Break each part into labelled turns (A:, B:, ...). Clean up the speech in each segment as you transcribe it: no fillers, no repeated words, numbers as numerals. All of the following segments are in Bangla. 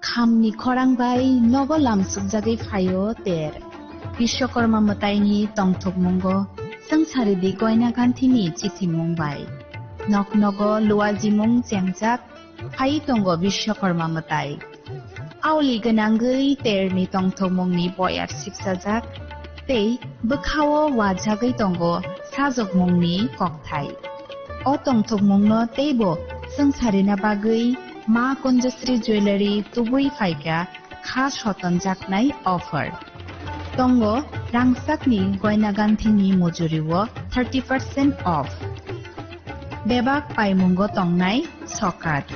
A: খামনি খরাংবাই নগলাম সুকজাগै ফাयो ter বিশ্বকর্মা মতাইনি তংথকমঙ্গ সংসারিদি গয়না গান্থিনি চিঠিমংবাই নক নগ লুয়াজিমং চেংজাক ফাই তঙ্গ বিশ্বকর্মা মতাই আউলি গনাঙ্গै terni tongthokmungni boyar sipsajak tei bkhao wajagै tongo sajokmungni kokthai o tongthokmungno teibo songsarini bagै মা কুঞ্জশ্রী জুয়েলারি তুবুই ফাইকা খাস হতনজাকনাই অফার তঙ্গ রাংসাকনি গয়না গান্থিনি মজুরিও 30% অফ বেবাক পাইমুঙ্গ তংনাই সকাত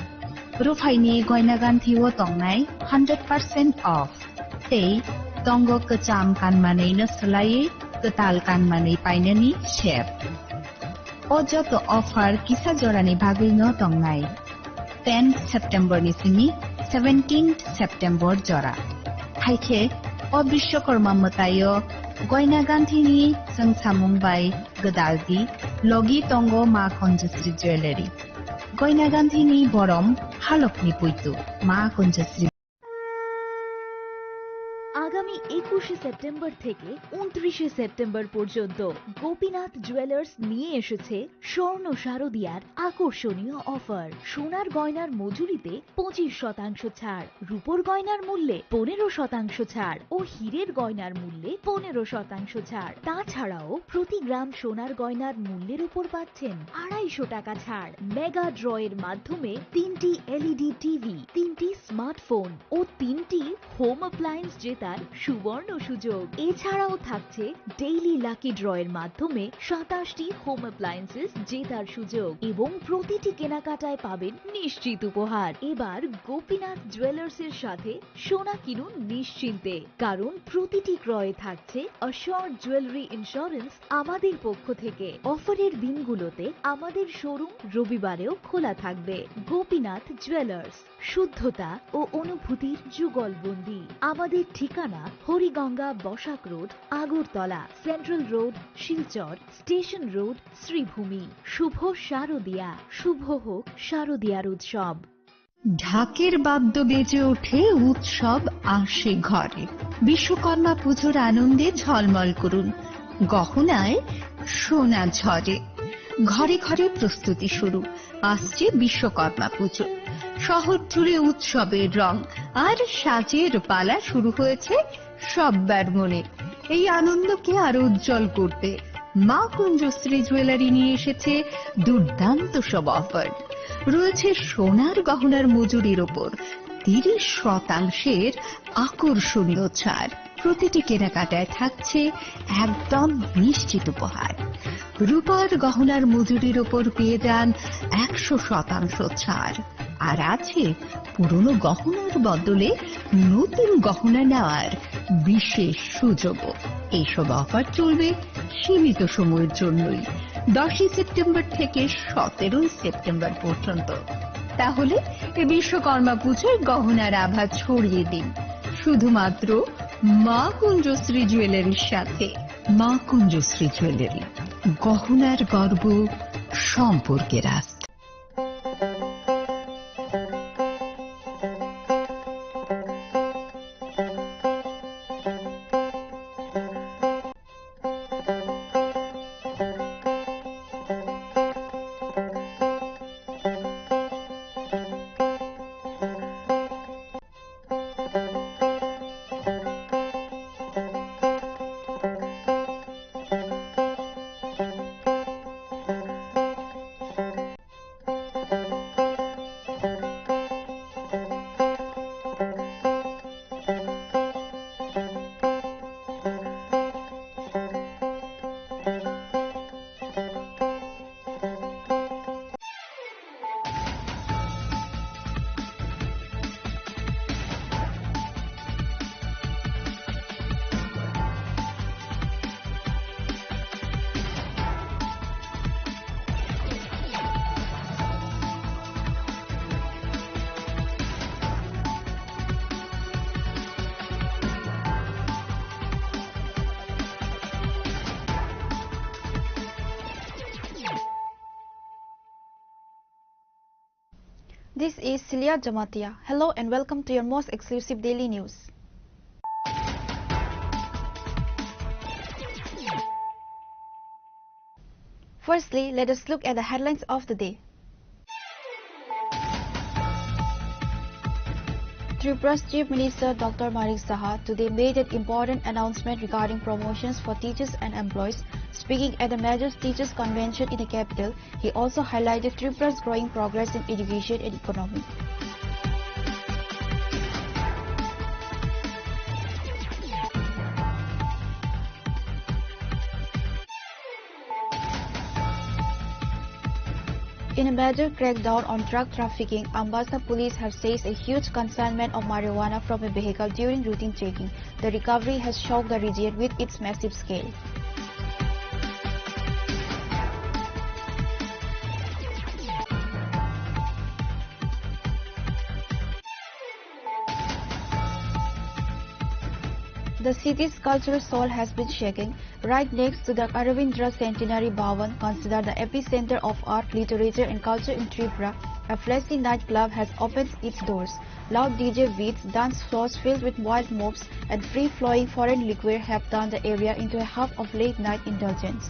A: রুফাইনি গয়না গান্থিও তংনাই 100% অফ তেই তঙ্গ কচাম কানমানেইনো সোলাই কতাল কানমানেই পাইনানি শেপ ও যত offer কিসা জরানি ভাগৈনো তংনাই 10 September ni simi 17 September jora haike o bishwakarma matayo goina ganthini sangsamung bai gadaldi logi tongo ma konjasri jewelry goina ganthini borom halokni puitu ma konjasri
B: আগামী 21 সেপ্টেম্বর থেকে 29 সেপ্টেম্বর পর্যন্ত গোপীনাথ জুয়েলার্স নিয়ে এসেছে স্বর্ণ শারদিয়ার আকর্ষণীয় অফার। সোনার গয়নার মজুরিতে 25% ছাড়, রূপোর গয়নার মূল্যে 15% ছাড় ও হীরের গয়নার মূল্যে 15% ছাড়। তাছাড়াও প্রতি গ্রাম সোনার গয়নার মূল্যের উপর পাচ্ছেন 250 টাকা ছাড়। মেগা ড্রয়ের মাধ্যমে 3টি এলইডি টিভি, 3টি স্মার্টফোন ও 3টি হোম অ্যাপ্লায়েন্স জেতার সুবর্ণ সুযোগ। এছাড়াও থাকছে ডেইলি লাকি ড্রয়ের মাধ্যমে 27টি হোম অ্যাপ্লায়েন্সেস জেতার সুযোগ এবং প্রতিটি কেনাকাটায় পাবেন নিশ্চিত উপহার। এবার গোপীনাথ জুয়েলার্স এর সাথে সোনা কিনুন নিশ্চিন্তে, কারণ প্রতিটি ক্রয়ে থাকছে অ্যাশিওরড জুয়েলারি ইন্স্যুরেন্স আমাদের পক্ষ থেকে। অফারের দিনগুলোতে আমাদের শোরুম রবিবারেও খোলা থাকবে। গোপীনাথ জুয়েলার্স, শুদ্ধতা ও অনুভূতির যুগলবন্দি। আমাদের ঠিকানা Hariganga Basak road, Agartala, central road, Silchar, station road, Sribhumi. শুভ শারদিয়া, শুভ হোক শারদিয়ার উৎসব।
A: ঢাকের বাদ্য বেজে ওঠে, উৎসব আসে ঘরে। বিশ্বকর্মা পুজোর আনন্দে ঝলমল করুন, গহনায় সোনা ঝরে। ঘরে ঘরে প্রস্তুতি শুরু, আসছে বিশ্বকর্মা পুজো। শহর জুড়ে উৎসবের রং আর সাজের পালা শুরু হয়েছে সব্বার মনে। এই আনন্দকে আরো উজ্জ্বল করতে মা কুঞ্জশ্রী জুয়েলারি নিয়ে এসেছে দুর্দান্ত সব অফার। রয়েছে সোনার গহনার মজুরির ওপর 30% আকর্ষণীয় ছাড়। প্রতিটি কেনাকাটায় থাকছে একদম নিশ্চিত উপহার। রূপার গহনার মজুরির ওপর পেয়ে যান 100% ছাড়। আর আছে পুরনো গহনার বদলে নতুন গহনা নেওয়ার বিশেষ সুযোগও। এইসব অফার চলবে সীমিত সময়ের জন্যই, 10 সেপ্টেম্বর থেকে 17 সেপ্টেম্বর পর্যন্ত। তাহলে এই বিশ্বকর্মা পুজোয় গহনার আভা ছড়িয়ে দিন শুধুমাত্র মা কুঞ্জশ্রী জুয়েলারির সাথে। মা কুঞ্জশ্রী জুয়েলারি, গহনার গর্ব, সম্পর্কের আস্থা।
C: This is Celia Jamatia. Hello and welcome to your most exclusive daily news. Firstly, let us look at the headlines of the day. Tripura's Chief Minister Dr. Manik Saha today made an important announcement regarding promotions for teachers and employees. Speaking at the major teachers convention in the capital, he also highlighted Tripura's growing progress in education and economy. In a major crackdown on drug trafficking, Ambassa police have seized a huge consignment of marijuana from a vehicle during routine checking. The recovery has shocked the region with its massive scale. The city's cultural soul has been shaken. Right next to the Aravindra Centenary Bhavan, considered the epicenter of art, literature and culture in Tripura, a flashy nightclub has opened its doors. Loud DJ beats, dance floors filled with wild mobs and free-flowing foreign liquor have turned the area into a hub of late-night indulgence.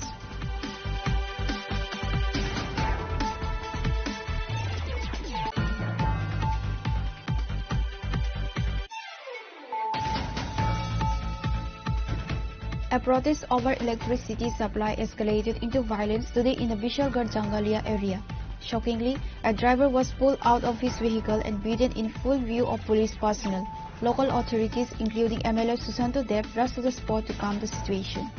C: A protest over electricity supply escalated into violence today in the Bishalgarh Jangalia area. Shockingly, a driver was pulled out of his vehicle and beaten in full view of police personnel. Local authorities, including MLA Susanto Dev, rushed to the spot to calm the situation.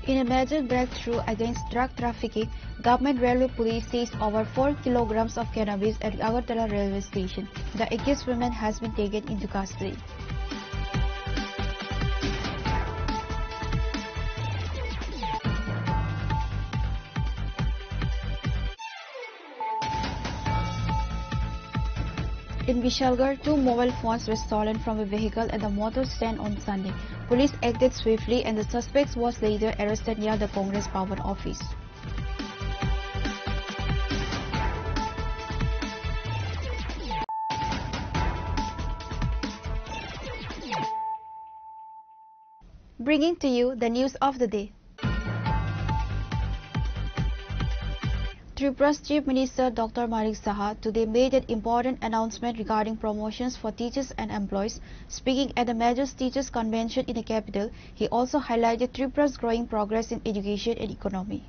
C: In a major breakthrough against drug trafficking, Government Railway Police seized over 4 kilograms of cannabis at Agartala railway station. The accused woman has been taken into custody. In Bishalgarh, 2 mobile phones were stolen from a vehicle at the motor stand on Sunday. Police acted swiftly and the suspect was later arrested near the Congress Bhavan office. Bringing to you the news of the day. Tripura's Chief Minister Dr. Manik Saha today made an important announcement regarding promotions for teachers and employees. Speaking at the major teachers convention in the capital, he also highlighted Tripura's growing progress in education and economy.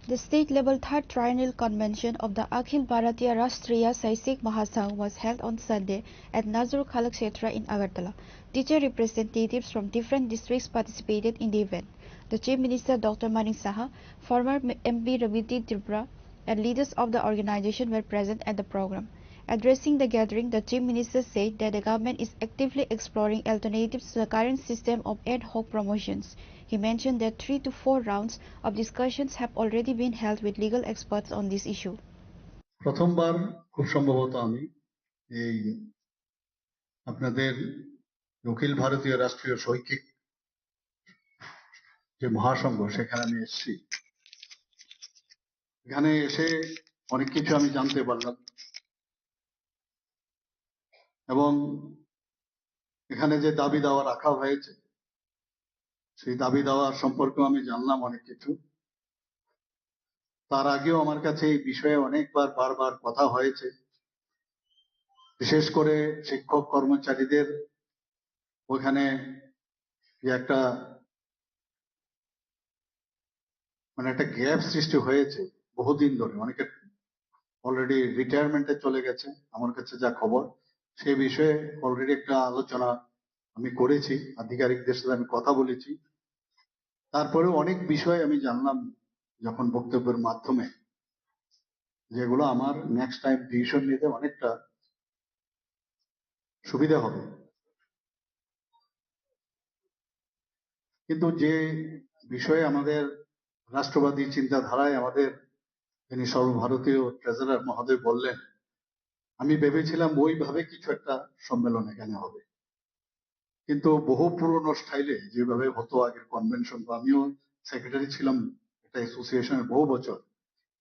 C: The state-level third triennial convention of the Akhil Bharatiya Rashtriya Saisik Mahasangh was held on Sunday at Nazrul Kalakshetra in Agartala. Teacher representatives from different districts participated in the event. The Chief Minister Dr. Manik Saha, former MP Raviti Tripura, and leaders of the organization were present at the program. Addressing the gathering, the Chief Minister said that the government is actively exploring alternatives to the current system of ad hoc promotions. He mentioned that 3 to 4 rounds of discussions have already been held with legal experts on this issue.
D: প্রথমবার খুব সম্ভবত আমি এই আপনাদের অখিল ভারতীয় রাষ্ট্রীয় শৈক্ষিক যে মহাসংঘ সেখানে আমি এসেছি। এখানে এসে অনেক কিছু আমি জানতে পারলাম এবং এখানে যে দাবি দাওয়া রাখা হয়েছে সেই দাবি দাওয়া সম্পর্কে আমি জানলাম অনেক কিছু। তার আগেও আমার কাছে এই বিষয়ে অনেকবার বারবার কথা হয়েছে, বিশেষ করে শিক্ষক কর্মচারীদের ওখানে যে একটা একটা গ্যাপ সৃষ্টি হয়েছে বহুদিন ধরে, অনেকে অলরেডি রিটায়ারমেন্টে চলে গেছে আমার কাছে যা খবর, সেই বিষয়ে অলরেডি একটা আলোচনা আমি করেছি, আধিকারিকদের সাথে আমি কথা বলেছি। তারপরেও অনেক বিষয় আমি জানলাম যখন বক্তব্যের মাধ্যমে, যেগুলো আমার নেক্সট টাইম ডিসিশন নিতে অনেকটা সুবিধা হবে। কিন্তু যে বিষয়ে আমাদের রাষ্ট্রবাদী চিন্তাধারায় আমাদের যিনি সর্বভারতীয় ট্রেজারার মহোদয় বললেন, আমি ভেবেছিলাম ওইভাবে কিছু একটা সম্মেলন এখানে হবে, কিন্তু বহু পুরনো স্টাইলে যেভাবে হতো আগের কনভেনশন, আমিও সেক্রেটারি ছিলাম একটা অ্যাসোসিয়েশনের বহু বছর,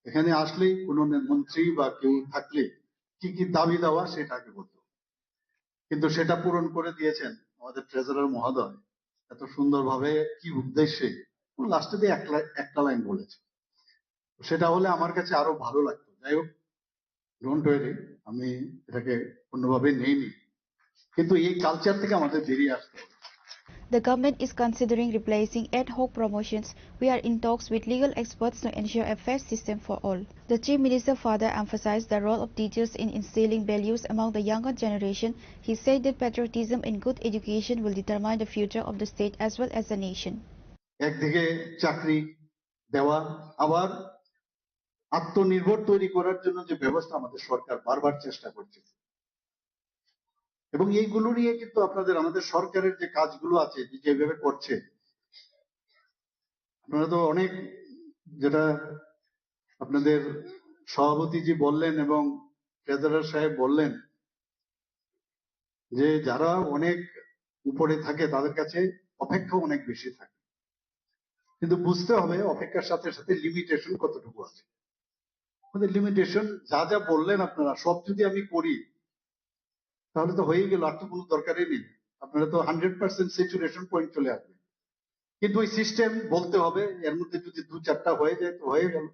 D: এখানে আসলেই কোনো মন্ত্রী বা কেউ থাকলে কি কি দাবি দেওয়া সেটা আগে বলতো, কিন্তু সেটা পূরণ করে দিয়েছেন আমাদের ট্রেজারার মহোদয় এত সুন্দরভাবে, কি উদ্দেশ্যে, লাস্টে দিয়ে একটা লাইন বলেছে, সেটা হলে আমার কাছে আরো ভালো লাগতো। যাই হোক, ডোন্ট ওয়ারি, আমি এটাকে অন্যভাবে নেইনি, কিন্তু এই কালচার থেকে আমাদের বেরিয়ে আসতে হবে।
C: The government is considering replacing ad hoc promotions. We are in talks with legal experts to ensure a fair system for all. The Chief Minister further emphasized the role of teachers in instilling values among the younger generation. He said that patriotism and good education will determine the future of the state as well as the nation.
D: একদিকে চাকরি দেওয়া, আবার আত্মনির্ভর তৈরি করার জন্য যে ব্যবস্থা আমাদের সরকার বারবার চেষ্টা করছে, এবং এইগুলো নিয়ে কিন্তু আমাদের সরকারের যে কাজগুলো আছে যেভাবে করছে, আপনারা তো অনেক, যেটা আপনাদের সভাপতিজি বললেন এবং ট্রেজারার সাহেব বললেন, যে যারা অনেক উপরে থাকে তাদের কাছে অপেক্ষা অনেক বেশি থাকে, কিন্তু বুঝতে হবে অপেক্ষার সাথে সাথে লিমিটেশন কতটুকু আছে। আমাদের লিমিটেশন যা যা বললেন আপনারা, সব যদি আমি করি তাহলে তো হয়ে গেল, আর তো কোনো দরকারই নেই, আপনারা তো 100% স্যাচুরেশন পয়েন্ট চলে আসবে। কিন্তু ওই সিস্টেম বলতে হবে, এর মধ্যে যদি দু চারটা হয়ে যায় তো হয়ে গেল।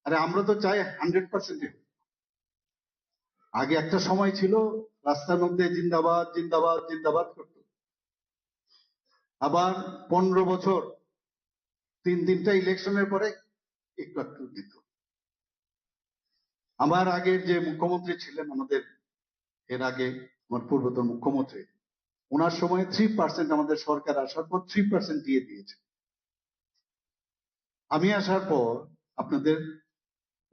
D: আরে আমরা তো চাই 100%। আগে একটা সময় ছিল রাস্তার মধ্যে জিন্দাবাদ জিন্দাবাদ জিন্দাবাদ করতো, আবার 15 বছর 3টা ইলেকশনের পরে একটু একটু দিত। আমার আগের যে মুখ্যমন্ত্রী ছিলেন, আমাদের এর আগে আমার পূর্বতন মুখ্যমন্ত্রী, ওনার সময় 3%, আমাদের সরকার আসার পর 3% দিয়ে দিয়েছে। আমি আসার পর আপনাদের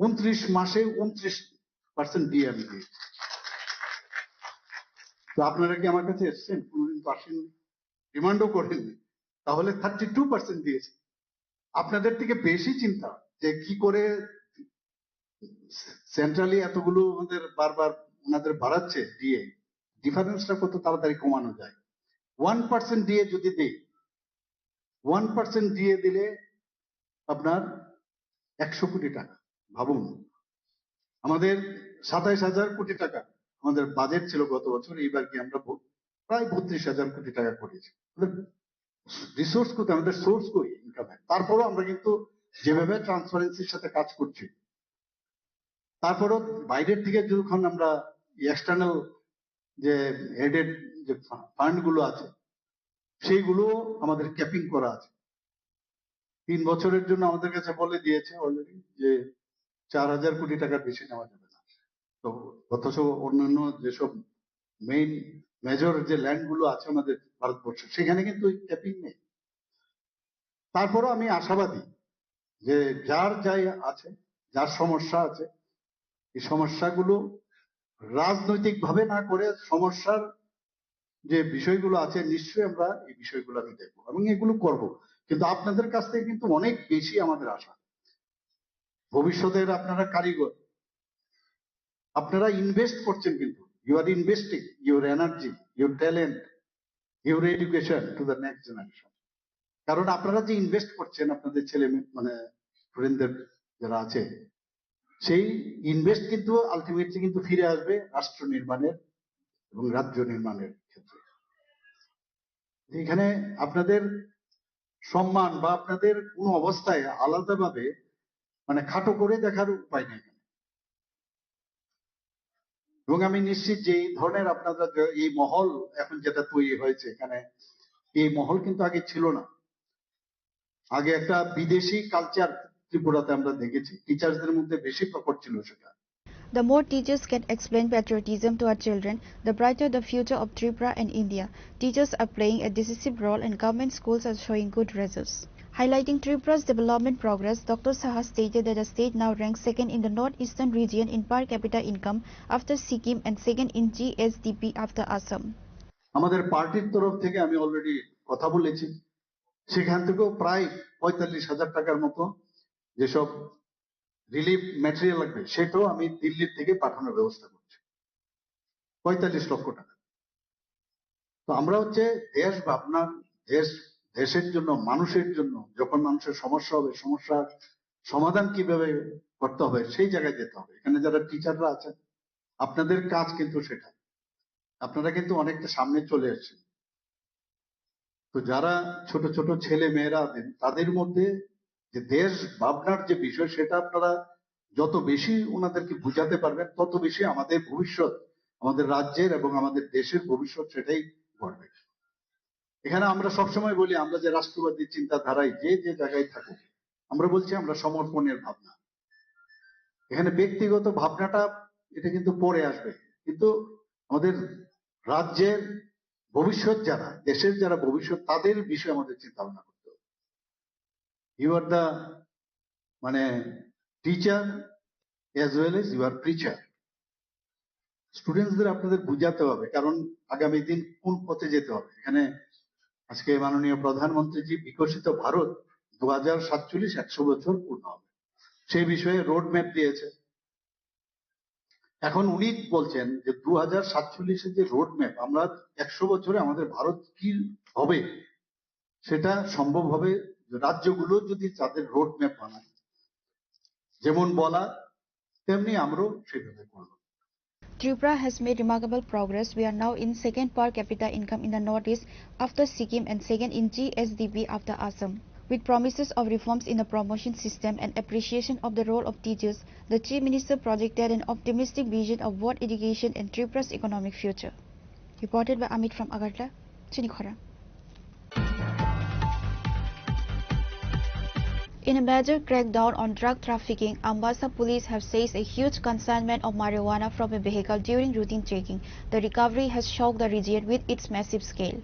D: 29 মাসে 29% দিয়ে আমি দিয়েছি। তো আপনারা কি আমার কাছে এসছেন? কোনদিন তো আসেননি, ডিমান্ডও করেননি, তাহলে 32% দিয়েছে। আপনাদের থেকে বেশি চিন্তা যে কি করে সেন্ট্রালি এতগুলো আমাদের বারবার ওনাদের বাড়াচ্ছে দিয়ে ডিফারেন্সটা কত তাড়াতাড়ি কমানো যায়। 1% দিয়ে যদি দেই, 1% দিয়ে দিলে আপনার 100 কোটি টাকা। ভাবুন, আমাদের 27,000 কোটি টাকা আমাদের বাজেট ছিল গত বছর, এইবার কি আমরা প্রায় 32,000 কোটি টাকা করেছি। রিসোর্স কোথায়, আমাদের সোর্স কই ইনকামের? তারপরও আমরা কিন্তু যেভাবে ট্রান্সপারেন্সির সাথে কাজ করছি, তারপরও বাইরের থেকে যখন আমরা এক্সটার্নাল যে হেডেড যে ফান্ড গুলো আছে সেইগুলো আমাদের ক্যাপিং করা আছে। 3 বছরের জন্য আমাদের কাছে বলে দিয়েছে অলরেডি যে 4,000 কোটি টাকার বেশি নেওয়া যাবে না। তো অথচ অন্যান্য যেসব মেইন মেজর যে ল্যান্ড গুলো আছে আমাদের ভারতবর্ষে, সেখানে কিন্তু ক্যাপিং নেই। তারপরও আমি আশাবাদী যে যার যাই আছে, যার সমস্যা আছে, এই সমস্যাগুলো রাজনৈতিক ভাবে না করে সমস্যার যে বিষয়গুলো আছে নিশ্চয়ই আমরা এই বিষয়গুলো আমি দেখবো এবং এগুলো করব। কিন্তু আপনাদের কাছ থেকে কিন্তু অনেক বেশি আমাদের আশা। ভবিষ্যতের আপনারা কারিগর, আপনারা ইনভেস্ট করছেন, কিন্তু you are investing your energy, your talent, your education to the next generation. কারণ আপনারা যে ইনভেস্ট করছেন আপনাদের ছেলে মানে স্টুডেন্টদের যারা আছে, সেই ইনভেস্ট কিন্তু আলটিমেটলি কিন্তু ফিরে আসবে রাষ্ট্র নির্মাণের এবং রাজ্য নির্মাণের ক্ষেত্রে। এখানে আপনাদের সম্মান বা আপনাদের কোনো অবস্থায় আলাদাভাবে মানে খাটো করে দেখার উপায় নেই। এবং আমি নিশ্চিত যে এই ধরনের আপনাদের এই মহল এখন যেটা তৈরি হয়েছে এখানে, এই মহল কিন্তু আগে ছিল না। আগে একটা বিদেশি কালচার ত্রিপুরাতে আমরা দেখেছি, টিচার্সদের মধ্যে বেশি প্রকট ছিল সেটা।
C: The more teachers can explain patriotism to our children, the brighter the future of Tripura and India. Teachers are playing a decisive role and government schools are showing good results. Highlighting Tripura's development progress, Dr. Saha stated that the state now ranks second in the northeastern region in per capita income after Sikkim and second in GSDP after Assam.
D: আমাদের পার্টির তরফ থেকে আমি অলরেডি কথা বলেছি সেখান থেকেও প্রায় 45,000 টাকার মতো যেসব রিলিফ ম্যাটেরিয়াল লাগবে সেটাও আমি দিল্লির থেকে পাঠানোর ব্যবস্থা করছি, 45 লক্ষ টাকা। তো আমরা হচ্ছে দেশ ভাবনা, দেশের জন্য, মানুষের জন্য, যখন মানুষের সমস্যা হবে সমস্যার সমাধান কিভাবে করতে হবে সেই জায়গায় যেতে হবে। এখানে যারা টিচাররা আছেন আপনাদের কাজ কিন্তু সেটা, আপনারা কিন্তু অনেকটা সামনে চলে আসছেন। তো যারা ছোট ছোট ছেলে মেয়েরা আছেন তাদের মধ্যে যে দেশ ভাবনার যে বিষয় সেটা আপনারা যত বেশি ওনাদেরকে বুঝাতে পারবেন তত বেশি আমাদের ভবিষ্যৎ, আমাদের রাজ্যের এবং আমাদের দেশের ভবিষ্যৎ সেটাই গড়বে। এখানে আমরা সবসময় বলি আমরা যে রাষ্ট্রবাদী চিন্তাধারায় যে যে জায়গায় থাকুক আমরা বলছি আমরা সমর্পণের ভাবনা। এখানে ব্যক্তিগত ভাবনাটা এটা কিন্তু পরে আসবে, কিন্তু আমাদের রাজ্যের ভবিষ্যৎ যারা, দেশের যারা ভবিষ্যৎ তাদের বিষয়ে আমাদের চিন্তা ভাবনা করতে হবে। ইউ আর দা মানে teacher as well as you are preacher. স্টুডেন্টসদের আপনাদের বুঝাতে হবে, কারণ আগামী দিন কোন পথে যেতে হবে। এখানে আজকে মাননীয় প্রধানমন্ত্রীজি বিকশিত ভারত 2047 100 বছর পূর্ণ হবে সেই বিষয়ে রোড ম্যাপ দিয়েছে। এখন উনি বলছেন যে 2047 যে রোড ম্যাপ, আমরা 100 বছরে আমাদের ভারত কি হবে সেটা সম্ভব হবে রাজ্যগুলো যদি তাদের রোড ম্যাপ বানায়, যেমন বলা তেমনি আমরাও সেভাবে করব।
C: Tripura has made remarkable progress. We are now in second per capita income in the northeast after Sikkim and second in GSDP after Assam. With promises of reforms in the promotion system and appreciation of the role of teachers, the Chief Minister projected an optimistic vision of both education and Tripura's economic future. Reported by Amit from Agartala, Chinikhara. In a major crackdown on drug trafficking, Ambassa police have seized a huge consignment of marijuana from a vehicle during routine checking. The recovery has shocked the region with its massive scale.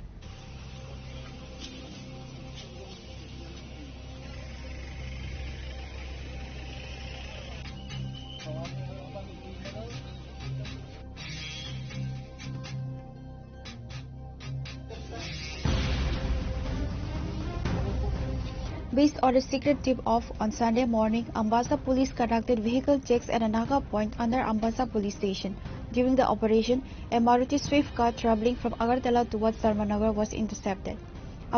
C: Based on a secret tip-off on Sunday morning, Ambassa police conducted vehicle checks at a Naga point under Ambassa police station. During the operation, a Maruti Swift car traveling from Agartala towards Dharmanagar was intercepted.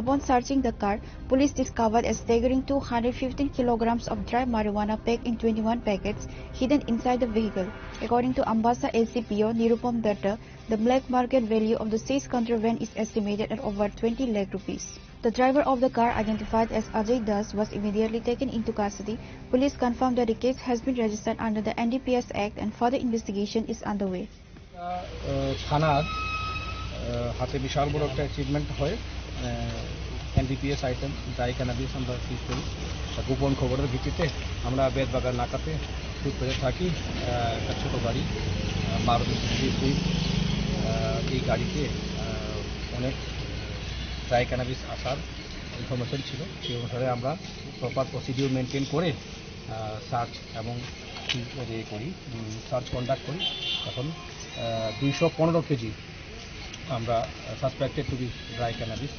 C: Upon searching the car, police discovered a staggering 215 kilograms of dry marijuana packed in 21 packets hidden inside the vehicle. According to Ambassa LCPO Nirupam Datta, the black market value of the seized contraband is estimated at over 20 lakh rupees. The driver of the car, identified as Ajay Das, was immediately taken into custody. Police confirmed that the case has been registered under the NDPS Act and further investigation is underway.
E: থানার হাতে বিশাল বড় একটা অ্যাচিভমেন্ট হয়, এনডিপিএস আইটেম ড্রাই ক্যানাবিস আমরা সিজ করি। গোপন খবরের ভিত্তিতে আমরা বেদবাগান নাকাতে শুট করে থাকি একটা ছোটো গাড়ি মারুতি সুজুকি, এই গাড়িতে অনেক ড্রাই ক্যানাবিস আসার ইনফরমেশন ছিল। সেই অনুসারে আমরা প্রপার প্রসিডিউর মেনটেন করে সার্চ এবং করি, সার্চ কন্ডাক্ট করি। তখন 215 কেজি আমরা suspected to be dry cannabis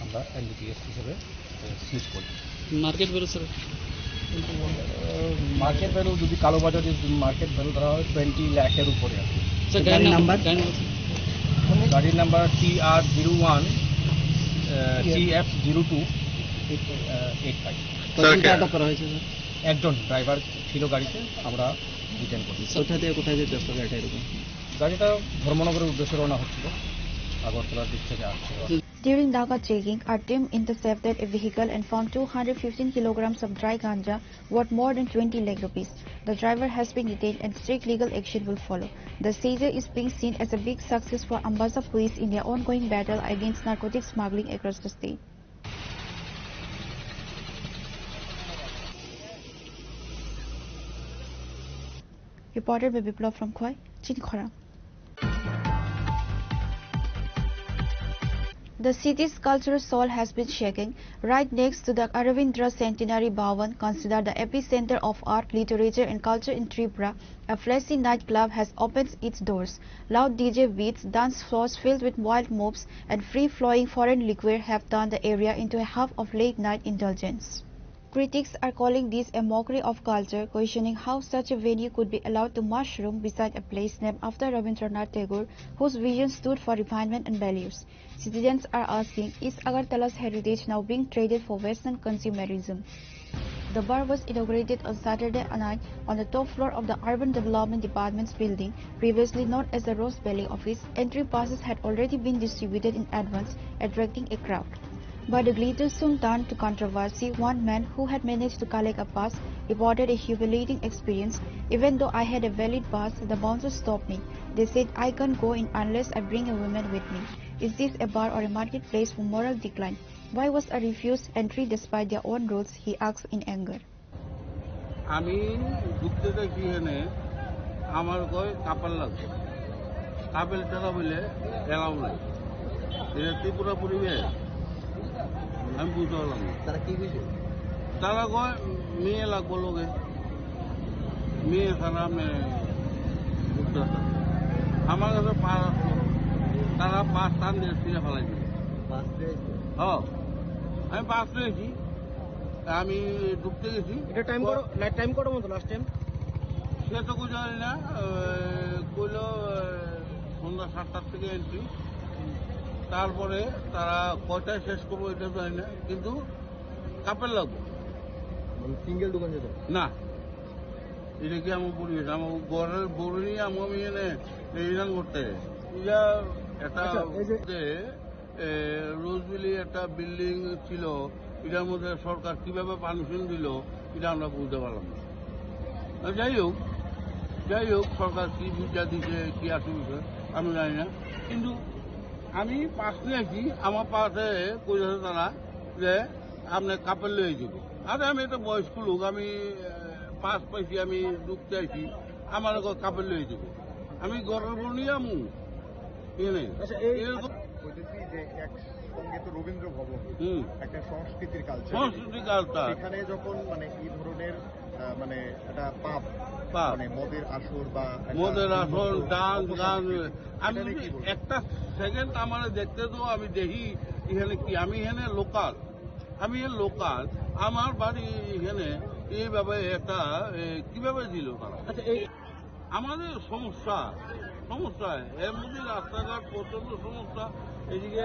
E: আমরা এনডিপিএস হিসেবে সিজ করি।
F: Market value sir,
E: market value যদি কালোবাজারে মার্কেট ভ্যালু ধরা হয় 20 লাখের উপরে আছে।
F: গাড়ির নাম্বার
E: গাড়ির নাম্বার TR01 CF0285।
F: আটক করা হয়েছে স্যার?
E: একজন ড্রাইভার ছিল গাড়িতে, আমরা রিটার্ন করি।
F: কোথায় থেকে কোথায় যেতে হবে গাড়িটা এরকম?
E: গাড়িটা ধর্মনগরের উদ্দেশ্যে রওনা হচ্ছিল, আগরতলার দিক থেকে আসছে।
C: During Naga checking, our team intercepted a vehicle and found 215 kilograms of dry ganja worth more than 20 lakh rupees. The driver has been detained and strict legal action will follow. The seizure is being seen as a big success for Ambassa police in their ongoing battle against narcotic smuggling across the state. Reported by Biplav from Khoi, Chinikhara. The city's cultural soul has been shaken. Right next to the Aravindra Centenary Bhavan, considered the epicenter of art, literature and culture in Tripura, a flashy nightclub has opened its doors. Loud DJ beats, dance floors filled with wild mobs and free-flowing foreign liquor have turned the area into a hub of late-night indulgence. Critics are calling this a mockery of culture, questioning how such a venue could be allowed to mushroom beside a place named after Rabindranath Tagore, whose vision stood for refinement and values. Citizens are asking, is Agartala's heritage now being traded for Western consumerism? The bar was inaugurated on Saturday night on the top floor of the Urban Development Department's building, previously known as the Rose Valley office. Entry passes had already been distributed in advance, attracting a crowd. But the glitter soon turned to controversy. One man who had managed to collect a pass reported a humiliating experience. Even though I had a valid pass, the bouncers stopped me. They said I can't go in unless I bring a woman with me. Is this a bar or a marketplace for moral decline? Why was I refused entry despite their own rules? He asked in anger.
G: আমি ঢুকতে দেখি এখানে আমার কয় কাপড় লাগবে কাপেল টাকা বলে এলাও নাই এটা ত্রিপুরা পরিবেশ আমি বুঝতে পারলাম না তারা কি বুঝে তারা কয় মেয়ে লাগবো লোকে মেয়ে ছাড়া আমি ঢুকতে পারতাম আমার কাছে পাস আসলো তারা পাস টান দিয়ে ছিঁড়ে ফেলাই দিল আমি পাস পেয়েছি আমি ঢুকতে গেছি
F: এটা টাইম কত মতো লাস্ট টাইম
G: সে তো কিছু জানি না কইল সন্ধ্যা 7টার থেকে এন্ট্রি তারপরে তারা কয়টায় শেষ করবো এটা জানি না কিন্তু কাপের লাগবে
F: সিঙ্গেল দোকান যেত
G: না এটা কি আমার পরিবেশ আমার ঘরের বড় নিয়ে আমি এনে রিটার্ন করতে এটা একটা রোজবেলি একটা বিল্ডিং ছিল এটার মধ্যে সরকার কিভাবে পারমিশন দিল এটা আমরা বুঝতে পারলাম না যাই হোক সরকার কি বুঝা দিচ্ছে কি আছে বিষয় আমি জানি না কিন্তু আমি পাস নিয়েছি আমার পাশে কইছে তারা যে আপনি কাপড় লয়ে যাব আরে আমি একটা বয়স্ক লোক আমি পাস পাইছি আমি ঢুকতে আইছি আমার কাপড় লয়ে যাব আমি ঘরের বউ নিয়ে আমু
H: সঙ্গে তো রবীন্দ্র ভবন একটা সংস্কৃতির কালচার এখানে যখন মানে এই ধরনের মানে একটা পাপ মানে মদের আসর বা
G: ডান্স গান আমি একটা সেকেন্ড আমার দেখতে তো আমি দেখি এখানে কি আমি এখানে লোকাল আমার বাড়ি এখানে এইভাবে একটা কিভাবে দিল তারা আমাদের সমস্যা এর মধ্যে রাস্তাঘাট প্রচন্ড সমস্যা এদিকে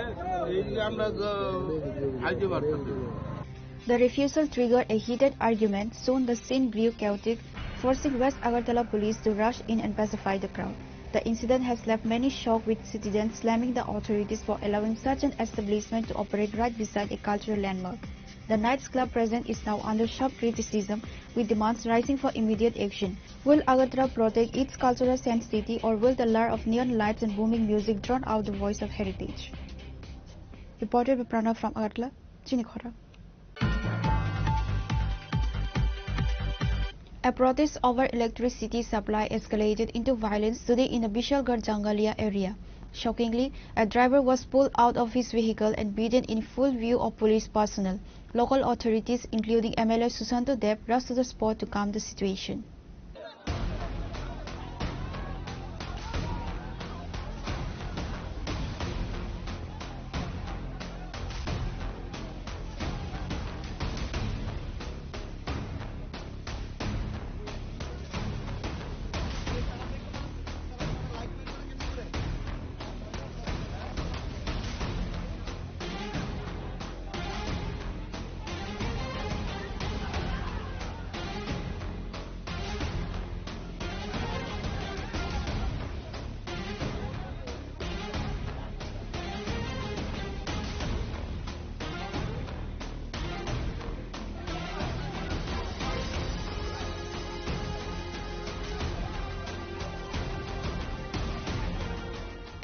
G: আমরা আইতে পারতেছি।
C: The refusal triggered a heated argument. Soon the scene grew chaotic, forcing West Agartala police to rush in and pacify the crowd. The incident has left many shocked, with citizens slamming the authorities for allowing such an establishment to operate right beside a cultural landmark. The night's club presence is now under sharp criticism, with demands rising for immediate action. Will Agartala protect its cultural sanctity, or will the lure of neon lights and booming music drown out the voice of heritage? Reported by Pranav from Agartala, Chinikhora. A protest over electricity supply escalated into violence today in the Bishalgarh Jangalia area. Shockingly, a driver was pulled out of his vehicle and beaten in full view of police personnel. Local authorities, including MLA Susanto Deb, rushed to the spot to calm the situation.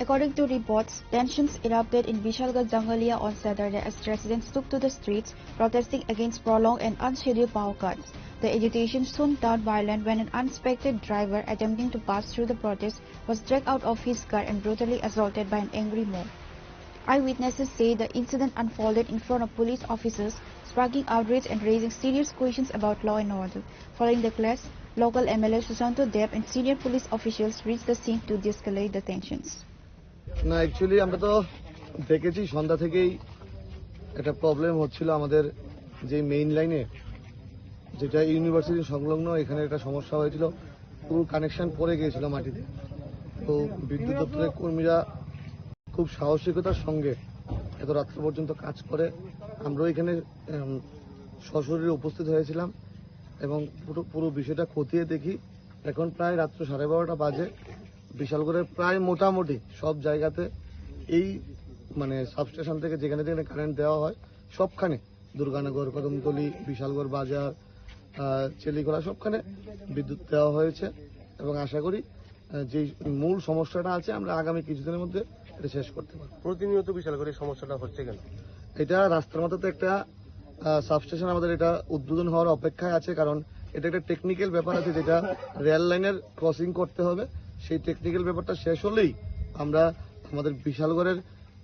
C: According to reports, tensions erupted in Bishalgarh Jangalia on Saturday as residents took to the streets protesting against prolonged and unscheduled power cuts. The agitation soon turned violent when an unsuspected driver attempting to pass through the protest was dragged out of his car and brutally assaulted by an angry mob. Eyewitnesses say the incident unfolded in front of police officers, sparking outrage and raising serious questions about law and order. Following the clash, local MLA Susanto Deb and senior police officials reached the scene to de-escalate the tensions.
I: না অ্যাকচুয়ালি আমরা তো দেখেছি সন্ধ্যা থেকেই একটা প্রবলেম হচ্ছিল আমাদের যে মেইন লাইনে, যেটা ইউনিভার্সিটি সংলগ্ন, এখানে একটা সমস্যা হয়েছিল, পুরো কানেকশন পড়ে গিয়েছিল মাটিতে। তো বিদ্যুৎ দপ্তরের কর্মীরা খুব সাহসিকতার সঙ্গে এত রাত্র পর্যন্ত কাজ করে। আমরাও এখানে সশরীরে উপস্থিত হয়েছিলাম এবং পুরো বিষয়টা খতিয়ে দেখি। এখন প্রায় রাত্র 12:30 বাজে। বিশালগড়ের প্রায় মোটামুটি সব জায়গাতে এই মানে সাবস্টেশন থেকে যেখানে যেখানে কারেন্ট দেওয়া হয় সবখানে, দুর্গানগর, কদমতলী, বিশালগড় বাজার, চেলিখোলা, সবখানে বিদ্যুৎ দেওয়া হয়েছে এবং আশা করি যে মূল সমস্যাটা আছে আমরা আগামী কিছুদিনের মধ্যে এটা শেষ করতে পারব।
F: প্রতিনিয়ত বিশালগড়ের সমস্যাটা হচ্ছে কেন?
I: এটা রাস্তার মধ্যে তো একটা সাবস্টেশন আমাদের এটা উদ্বোধন হওয়ার অপেক্ষায় আছে, কারণ এটা একটা টেকনিক্যাল ব্যাপার আছে যেটা রেল লাইনের ক্রসিং করতে হবে। সেই টেকনিক্যাল ব্যাপারটা শেষ হলেই আমরা আমাদের বিশালগড়ের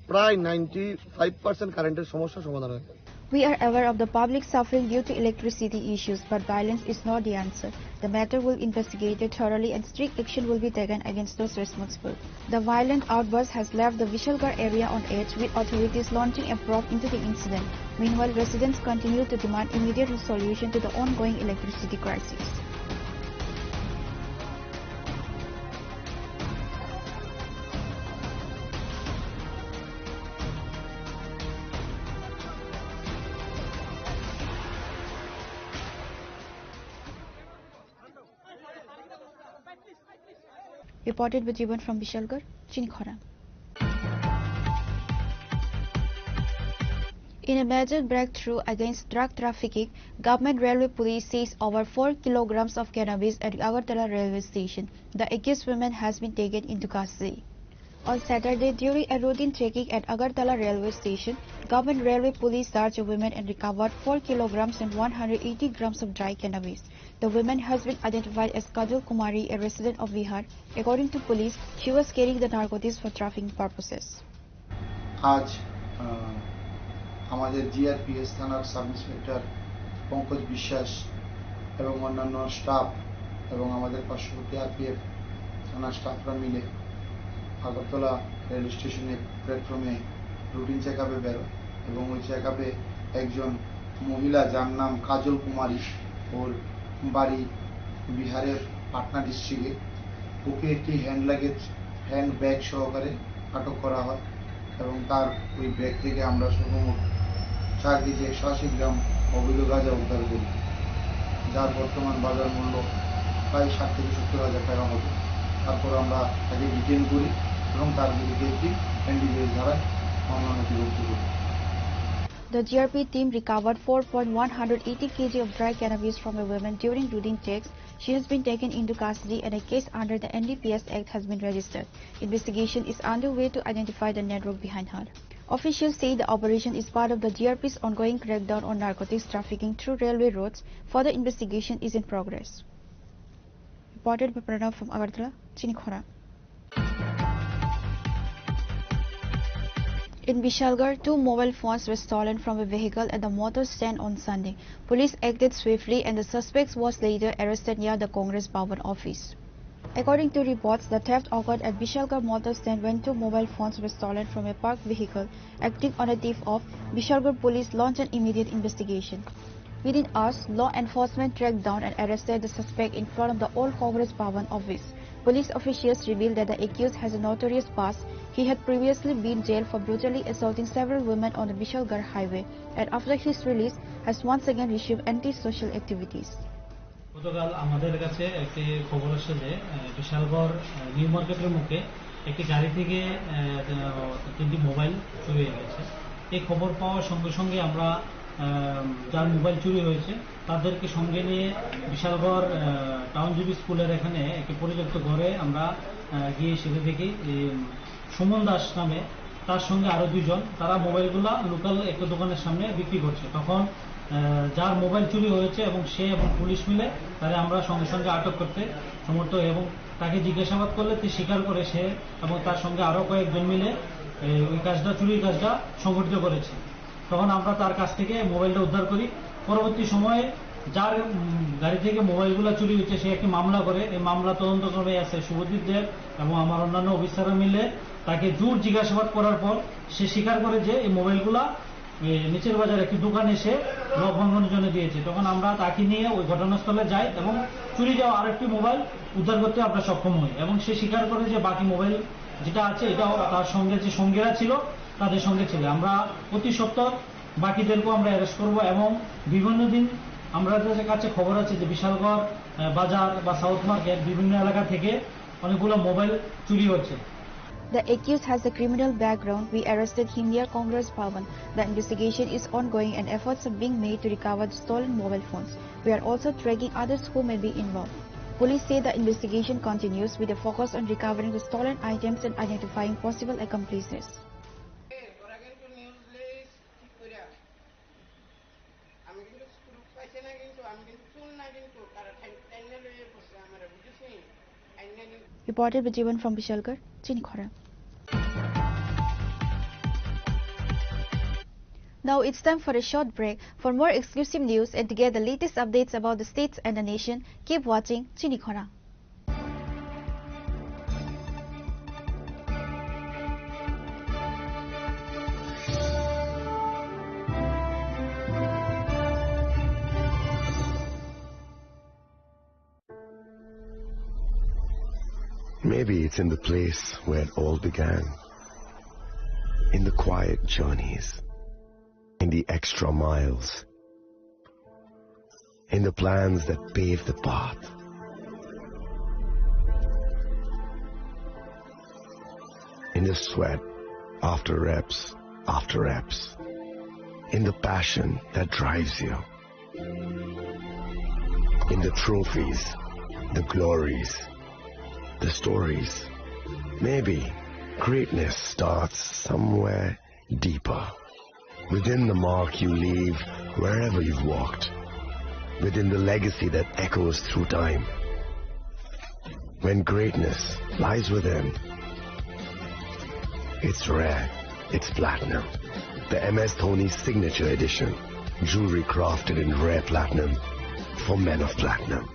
I: প্রায় 95% কারেন্টের সমস্যা সমাধান হবে।
C: We are aware of the public suffering due to electricity issues, but violence is not the answer. The matter will be investigated thoroughly and strict action will be taken against those responsible. The violent outburst has left the Vishalgarh area on edge, with authorities launching a probe into the incident. Meanwhile, residents continue to demand immediate resolution to the ongoing electricity crisis. Reported by Jivan from Vishalgarh, Chinikhara. In a major breakthrough against drug trafficking, Government Railway Police seized over 4 kilograms of cannabis at Agartala railway station. The accused woman has been taken into custody. On Saturday, during a routine checking at Agartala railway station, Government Railway Police searched a woman and recovered 4 kilograms and 180 grams of dry cannabis. The woman has been identified as Kajal Kumari, a resident of Bihar. According to police, she was carrying the narcotics for trafficking purposes.
J: আজ আমাদের জিআরপিএস থানার সাব ইন্সপেক্টর পঙ্কজ বিশ্বাস এবং অন্যান্য স্টাফ এবং আমাদের পার্শ্ববর্তী আরপিএফ থানার স্টাফরা মিলে আগরতলা রেল স্টেশনের প্ল্যাটফর্মে রুটিন চেকআপে বেরোয় এবং ওই চেকআপে একজন মহিলা যার নাম কাজল কুমারী, ওর বাড়ি বিহারের পাটনা ডিস্ট্রিক্টে, ওকে একটি হ্যান্ড ব্যাগ সহকারে আটক করা হয় এবং তার ওই ব্যাগ থেকে আমরা সর্বমোট 4 কেজি 180 গ্রাম অবৈধ গাঁজা উদ্ধার করি, যার বর্তমান বাজার মূল্য প্রায় 60 থেকে 70 হাজার টাকা হবে। তারপর আমরা তাকে ডিটেইন করি এবং তার বিরুদ্ধে একটি এনডিপিএস ধারায় মামলা নথিভুক্ত করি।
C: The GRP team recovered 4.180 kg of dry cannabis from a woman during routine checks. She has been taken into custody and a case under the NDPS Act has been registered. Investigation is underway to identify the network behind her. Officials say the operation is part of the GRP's ongoing crackdown on narcotics trafficking through railway roads. Further investigation is in progress. Reported by Pranav from Agartala, Chinikhara. In Vishalgarh, 2 mobile phones were stolen from a vehicle at the motor stand on Sunday. Police acted swiftly and the suspect was later arrested near the Congress Bhavan office. According to reports, the theft occurred at Vishalgarh motor stand when 2 mobile phones were stolen from a parked vehicle. Acting on a tip-off, Vishalgarh police launched an immediate investigation. Within hours, law enforcement tracked down and arrested the suspect in front of the old Congress Bhavan office. Police officials revealed that the accused has a notorious past. He had previously been jailed for brutally assaulting several women on the Vishalgarh highway, and after his release, has once again resumed anti-social activities.
K: গতকাল আমাদের কাছে একটি খবর আসছে যে বিশালগড় নিউ মার্কেটের মুখে একটি গাড়ি থেকে 3টি মোবাইল চুরি হয়ে গেছে। এই খবর পাওয়ার সঙ্গে সঙ্গে আমরা যার মোবাইল চুরি হয়েছে তাদেরকে সঙ্গে নিয়ে বিশালগড় টাউনজীবী স্কুলের এখানে একটি পরিত্যক্ত ঘরে আমরা গিয়ে সেটা দেখি সুমন দাস নামে তার সঙ্গে আরো 2 জন, তারা মোবাইলগুলা লোকাল একটা দোকানের সামনে বিক্রি করছে। তখন যার মোবাইল চুরি হয়েছে এবং সে এবং পুলিশ মিলে তারা আমরা সঙ্গে সঙ্গে আটক করতে সমর্থ এবং তাকে জিজ্ঞাসাবাদ করলে তিনি স্বীকার করে সে এবং তার সঙ্গে আরো কয়েকজন মিলে ওই কাজটা চুরির কাজটা সংঘটিত করেছে। তখন আমরা তার কাছ থেকে মোবাইলটা উদ্ধার করি। পরবর্তী সময়ে যার গাড়ি থেকে মোবাইলগুলো চুরি হয়েছে সে একটি মামলা করে। এই মামলা তদন্তক্রমে আছে শুভদীপ দেব এবং আমার অন্যান্য অফিসাররা মিলে তাকে জোর জিজ্ঞাসাবাদ করার পর সে স্বীকার করে যে এই মোবাইলগুলা নিচের বাজার একটি দোকানে এসে লক ভাঙানোর জন্য দিয়েছে। তখন আমরা তাকে নিয়ে ওই ঘটনাস্থলে যাই এবং চুরি যাওয়া আরেকটি মোবাইল উদ্ধার করতে আমরা সক্ষম হই এবং সে স্বীকার করে যে বাকি মোবাইল যেটা আছে এটাও তার সঙ্গে যে সঙ্গীরা ছিল তাদের সঙ্গে ছিল। আমরা অতি সত্বর বাকিদেরকেও আমরা অ্যারেস্ট করব এবং বিভিন্ন দিন আমাদের কাছে খবর আছে যে বিশালগড় বাজার বা সাউথ মার্কেট বিভিন্ন এলাকা থেকে অনেকগুলো মোবাইল চুরি হচ্ছে।
C: The accused has a criminal background. We arrested him near Congress Bhavan. The investigation is ongoing and efforts are being made to recover the stolen mobile phones. We are also tracking others who may be involved. Police say the investigation continues with a focus on recovering the stolen items and identifying possible accomplices. Reported by Jivan from Bishalgarh, Chinikhara. Now it's time for a short break. For more exclusive news and to get the latest updates about the states and the nation, keep watching Chinikhara.
L: Maybe it's in the place where it all began, in the quiet journeys, in the extra miles, in the plans that pave the path. In the sweat after reps, in the passion that drives you, in the trophies, the glories, the stories. Maybe greatness starts somewhere deeper, within the mark you leave wherever you've walked, within the legacy that echoes through time. When greatness lies within, it's rare, it's platinum. The MS Dhoni Signature Edition, jewelry crafted in rare platinum for men of platinum.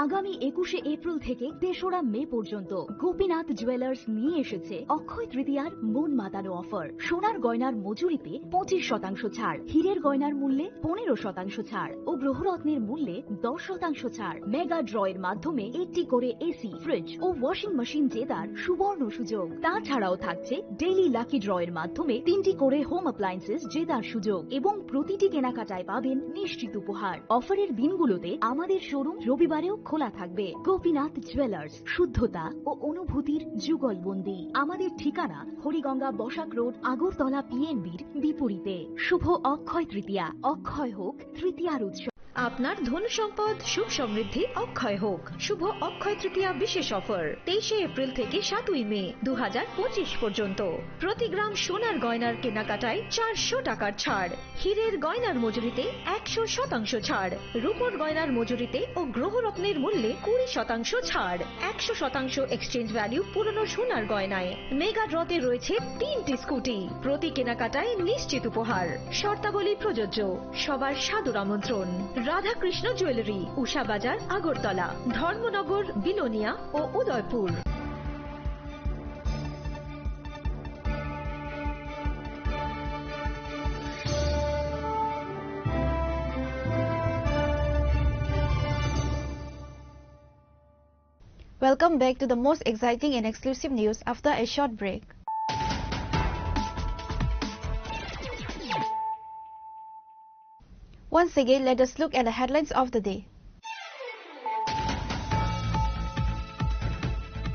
B: আগামী 21শে এপ্রিল থেকে 3রা মে পর্যন্ত গোপীনাথ জুয়েলার্স নিয়ে এসেছে অক্ষয় তৃতীয়ার মন মাতানো অফার। সোনার গয়নার মজুরিতে 25% ছাড়, হীরের গয়নার মূল্যে 15% ছাড় ও গ্রহরত্নের মূল্যে 10% ছাড়। মেগা ড্রয়ের মাধ্যমে একটি করে এসি, ফ্রিজ ও ওয়াশিং মেশিন জেতার সুবর্ণ সুযোগ। তাছাড়াও থাকছে ডেইলি লাকি ড্রয়ের মাধ্যমে 3টি করে হোম অ্যাপ্লায়েন্সেস জেতার সুযোগ এবং প্রতিটি কেনাকাটায় পাবেন নিশ্চিত উপহার। অফারের দিনগুলোতে আমাদের শোরুম রবিবারেও খোলা থাকবে। গোপীনাথ জুয়েলার্স, শুদ্ধতা ও অনুভূতির যুগলবন্দি। আমাদের ঠিকানা হরিগঙ্গা বসাক রোড, আগরতলা পিএনবির বিপরীতে। শুভ অক্ষয় তৃতীয়া, অক্ষয় হোক তৃতীয়ার উৎসব।
M: আপনার ধন সম্পদ সুখ সমৃদ্ধি অক্ষয় হোক। শুভ অক্ষয় তৃতীয়া বিশেষ অফার 23শে এপ্রিল থেকে 7ই মে 2025 পর্যন্ত। প্রতি গ্রাম সোনার গয়নার কেনাকাটায় 400 টাকার ছাড়, হীরের গয়নার মজুরিতে 100% ছাড়, রূপোর গয়নার মজুরিতে ও গ্রহরত্নের মূল্যে 20% ছাড়, 100% এক্সচেঞ্জ ভ্যালু পুরনো সোনার গয়নায়। মেগা ড্রতে রয়েছে 3টি স্কুটি, প্রতি কেনাকাটায় নিশ্চিত উপহার। শর্তাবলী প্রযোজ্য। সবার সাদর আমন্ত্রণ। রাধাকৃষ্ণ জুয়েলারি, উষা বাজার, আগরতলা, ধর্মনগর, বিলোনিয়া ও Udaipur.
C: Welcome back to the most exciting and exclusive news after a short break. Once again, let us look at the headlines of the day.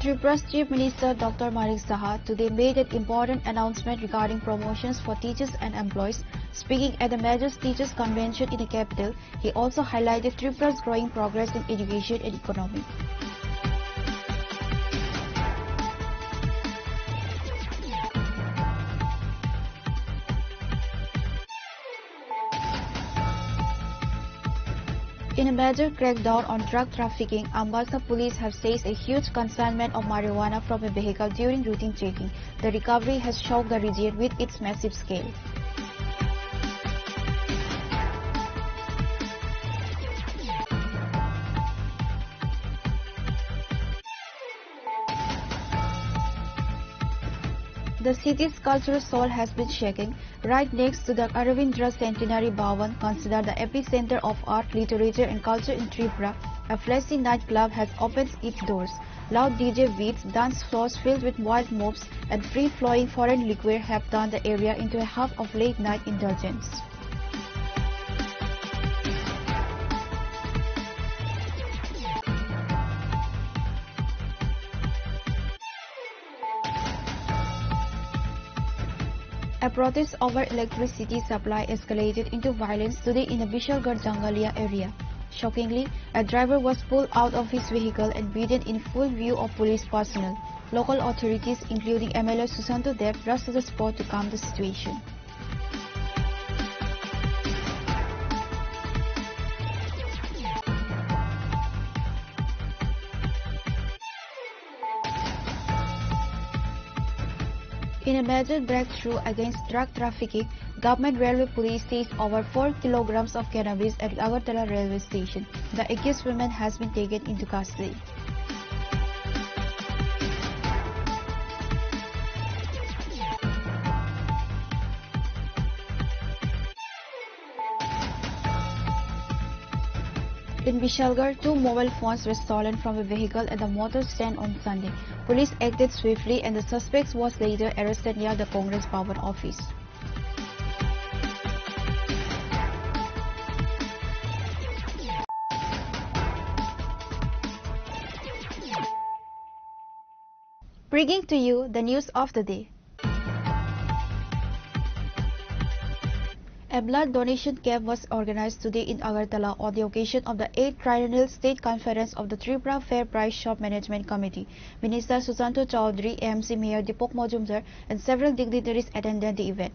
C: Tripura's Chief Minister Dr. Manik Saha today made an important announcement regarding promotions for teachers and employees. Speaking at the Majors Teachers Convention in the capital, he also highlighted Tripura's growing progress in education and economy. In a major crackdown on drug trafficking, Ambassa police have seized a huge consignment of marijuana from a vehicle during routine checking. The recovery has shocked the region with its massive scale. The city's cultural soul has been shaken. Right next to the Aravindra Centenary Bhavan, considered the epicenter of art, literature and culture in Tripura, a flashy nightclub has opened its doors. Loud DJ beats, dance floors filled with wild mobs and free-flowing foreign liquor have turned the area into a hub of late-night indulgence. A protest over electricity supply escalated into violence today in the Bishalgarh Jangalia area. Shockingly, a driver was pulled out of his vehicle and beaten in full view of police personnel. Local authorities, including MLA Susanto Dev, rushed to the spot to calm the situation. In a major breakthrough against drug trafficking, Government Railway Police seized over 4 kilograms of cannabis at Agartala railway station. The accused woman has been taken into custody. In Bishalgarh, 2 mobile phones were stolen from a vehicle at the motor stand on Sunday. Police acted swiftly and the suspect was later arrested near the Congress Bhavan office. Bringing to you the news of the day. A blood donation camp was organized today in Agartala on the occasion of the 8th Triennial State Conference of the Tripura Fair Price Shop Management Committee. Minister Susanto Chaudhary, AMC Mayor Deepak Majumdar and several dignitaries attended the event.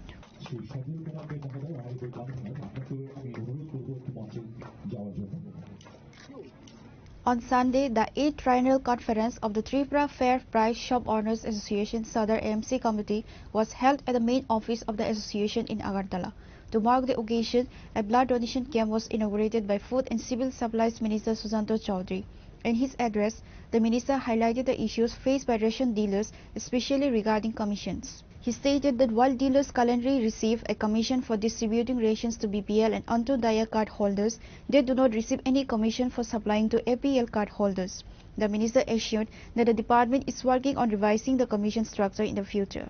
C: On Sunday, the 8th Triennial Conference of the Tripura Fair Price Shop Owners Association Sadar AMC Committee was held at the main office of the association in Agartala. To mark the occasion, a blood donation camp was inaugurated by Food and Civil Supplies Minister Susanto Chaudhary. In his address, the minister highlighted the issues faced by ration dealers, especially regarding commissions. He stated that while dealers currently receive a commission for distributing rations to BPL and Antyodaya card holders, they do not receive any commission for supplying to APL card holders. The minister assured that the department is working on revising the commission structure in the future.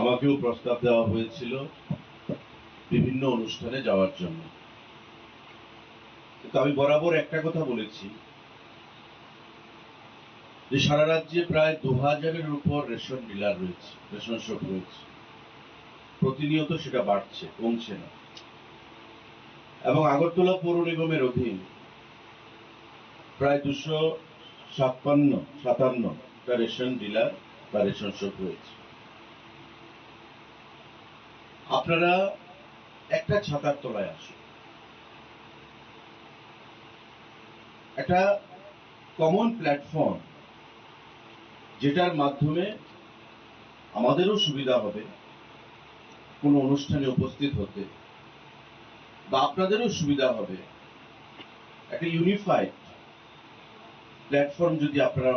N: আমাকেও প্রস্তাব দেওয়া হয়েছিল বিভিন্ন অনুষ্ঠানে যাওয়ার জন্য। তো আমি বরাবর একটা কথা বলেছি যে সারা রাজ্যে প্রায় 2000-এর উপর রেশন ডিলার রয়েছে, রেশন শপ রয়েছে। প্রতিনিয়ত সেটা বাড়ছে, কমছে না। এবং আগরতলা পৌর নিগমের অধীন প্রায় 257টা রেশন ডিলার বা রেশন শপ রয়েছে। আপনারা একটা ছাতার তলায় আসুন, একটা কমন প্ল্যাটফর্ম যেটার মাধ্যমে আমাদেরও সুবিধা হবে কোনো অনুষ্ঠানে উপস্থিত হতে বা আপনাদেরও সুবিধা হবে। একটা ইউনিফাইড প্ল্যাটফর্ম যদি আপনারা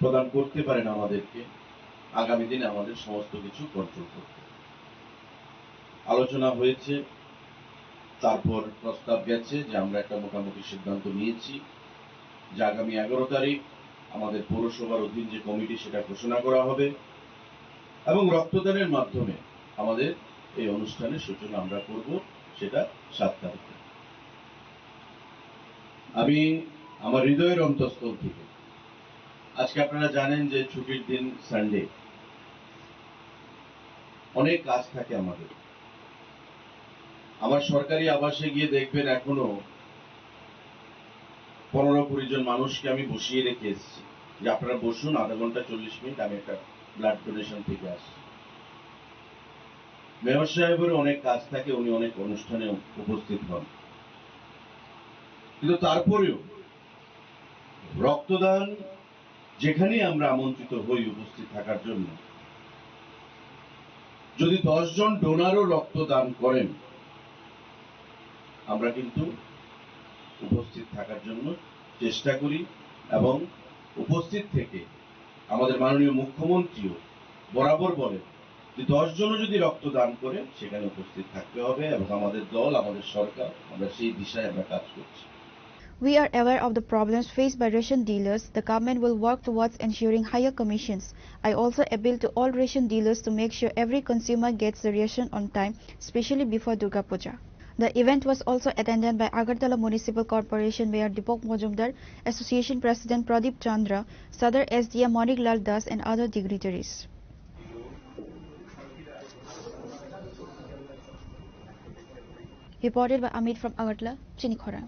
N: প্রদান করতে পারেন আমাদেরকে, আগামী দিনে আমাদের সমস্ত কিছু কন্ট্রোল করতে। আলোচনা হয়েছে, তারপর প্রস্তাব গেছে যে আমরা একটা মোটামুটি সিদ্ধান্ত নিয়েছি যে আগামী 11 তারিখ আমাদের পৌরসভার অধীন যে কমিটি সেটা ঘোষণা করা হবে এবং রক্তদানের মাধ্যমে আমাদের এই অনুষ্ঠানের সূচনা আমরা করব, সেটা 7 তারিখে। আমি আমার হৃদয়ের অন্তঃস্থল থেকে আজকে আপনারা জানেন যে ছুটির দিন সানডে, অনেক কাজ থাকে আমাদের। আমার সরকারি আবাসে গিয়ে দেখবেন এখনো 15-20 জন মানুষকে আমি বসিয়ে রেখে এসেছি যে আপনারা বসুন, আধা ঘন্টা 40 মিনিট আমি একটা ব্লাড ডোনেশন থেকে আসছি। মেয়র সাহেবের অনেক কাজ থাকে, উনি অনেক অনুষ্ঠানে উপস্থিত হন, কিন্তু তারপরেও রক্তদান যেখানেই আমরা আমন্ত্রিত হই উপস্থিত থাকার জন্য, যদি 10 জন ডোনারও রক্তদান করেন, আমরা কিন্তু উপস্থিত থাকার জন্য চেষ্টা করি এবং উপস্থিত থেকে আমাদের মাননীয় মুখ্যমন্ত্রীও বরাবর বলেন যে 10 জনও যদি রক্তদান করে সেখানে উপস্থিত থাকতে হবে, এবং আমাদের দল, আমাদের সরকার, আমরা সেই দিশায় আমরা কাজ করছি।
C: We are aware of the problems faced by ration dealers. The government will work towards ensuring higher commissions. I also appeal to all ration dealers to make sure every consumer gets the ration on time, especially before Durga Puja. The event was also attended by Agartala Municipal Corporation Mayor Deepak Majumdar, Association President Pradeep Chandra, Sadar SDM Monik Lal Das and other dignitaries. Reported by Amit from Agartala, Chinikhora.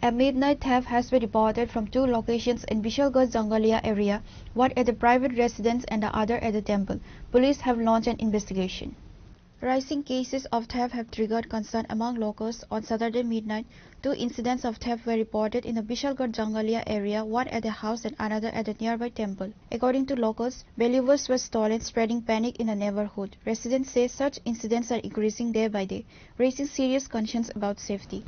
C: A midnight theft has been reported from 2 locations in Bishalgarh Jangalia area, one at the private residence and the other at the temple. Police have launched an investigation. Rising cases of theft have triggered concern among locals. On Saturday midnight, 2 incidents of theft were reported in the Bishalgarh Jangalia area, one at the house and another at the nearby temple. According to locals, valuables were stolen, spreading panic in the neighborhood. Residents say such incidents are increasing day by day, raising serious concerns about safety.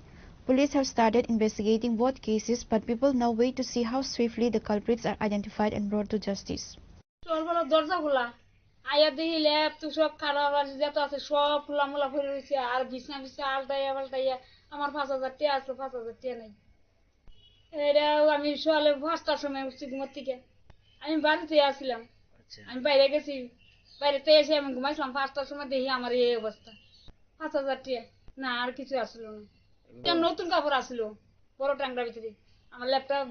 C: Police have started investigating both cases, but people now wait to see how swiftly the culprits are identified and brought to justice.
O: আয়া দেখি ল্যাব তো সব খারাপ আর যত আছে সব খোলামোলা পড়ে রয়েছে, আর বিছনা বিছনা আলটাইয়া পাল্টাইয়া আমার 5,000 টাকা আসলো, 5,000 টাকা নাই। এটাও আমি সকালে 5টার সময় উঠছি ঘুমার থেকে, আমি বাড়িতে আসছিলাম, আমি বাইরে গেছি, বাইরেতে এসে আমি ঘুমাইছিলাম, 5টার সময় দেখি আমার এই অবস্থা, 5,000 টাকা না, আর কিছু আসলো না। নতুন কাপড় আসলো বড় টাঙ্গার ভিতরে, আমার ল্যাপটপ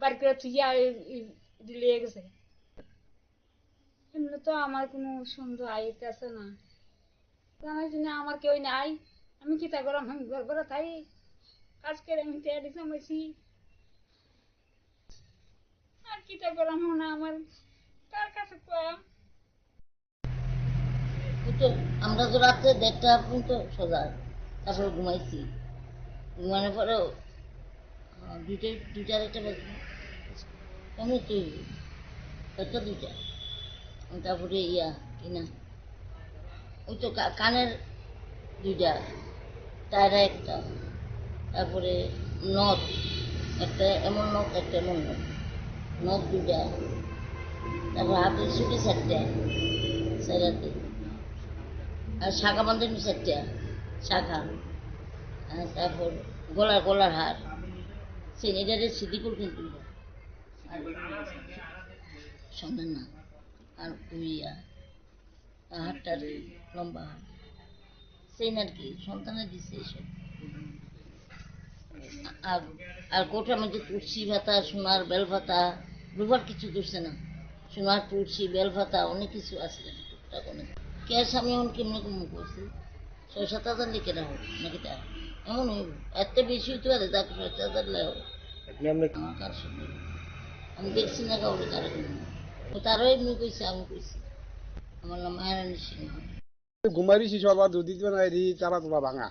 O: বাড়ি করে থুইয়া দিলে গেছে। এমনি তো আমার কোনো সন্দেহ আইতেছে না, জানাই জন্য আমার কেউ নাই, আমি কি তা করাম, আমি ঘর ঘরে থাই কাজ করে আমি তৈরি সামাইছি, আর কি তা করাম না, আমার কার কাছে কম।
P: আমরা তো রাত্রে 1:30 পর্যন্ত সোজা, তারপরে ঘুমাইছি, ঘুমানোর পরেও 2টা 1টা বাজে, আমি তো 2টা, তারপরে কিনা ওই তো কানের 2টা, টায়রা 1টা, তারপরে নথ একটা, এমন নথ একটা, এমন নথ 2টা, তারপর হাতের ছুটি 4টা, সাইরাতে, আর শাখা বান্ধবী 4টা শাখা, তারপর গলার হার, সেনিটারের সিদ্দিকুল কিন্তু সন্ধান না, আর হাটটার লম্বা হাট সেই আর কি সন্তানের দিচ্ছে এইসব। আর কোটার মধ্যে তুলসী ভাতা, সোনার বেল ভাতা, রুবার কিছু ধরছে না, সোনার তুলসী বেল ভাতা অনেক কিছু আছে, টুকটাক অনেক ক্যাশ আমি এখন কেমনি কম করছি, 6-7 হাজার লিখে রাখো নাকি তা এমন হইব, এত বেশি হইতে পারে, তাকে 6,000 লেও আমার কার সঙ্গে আমি দেখছি না কাউরে কারো, তারও এমনি কইছে, আমি কইছি আমার নাম মায়ারানী সিংহ।
E: ঘুমাইছি সবার যদি তারা তোমার ভাঙা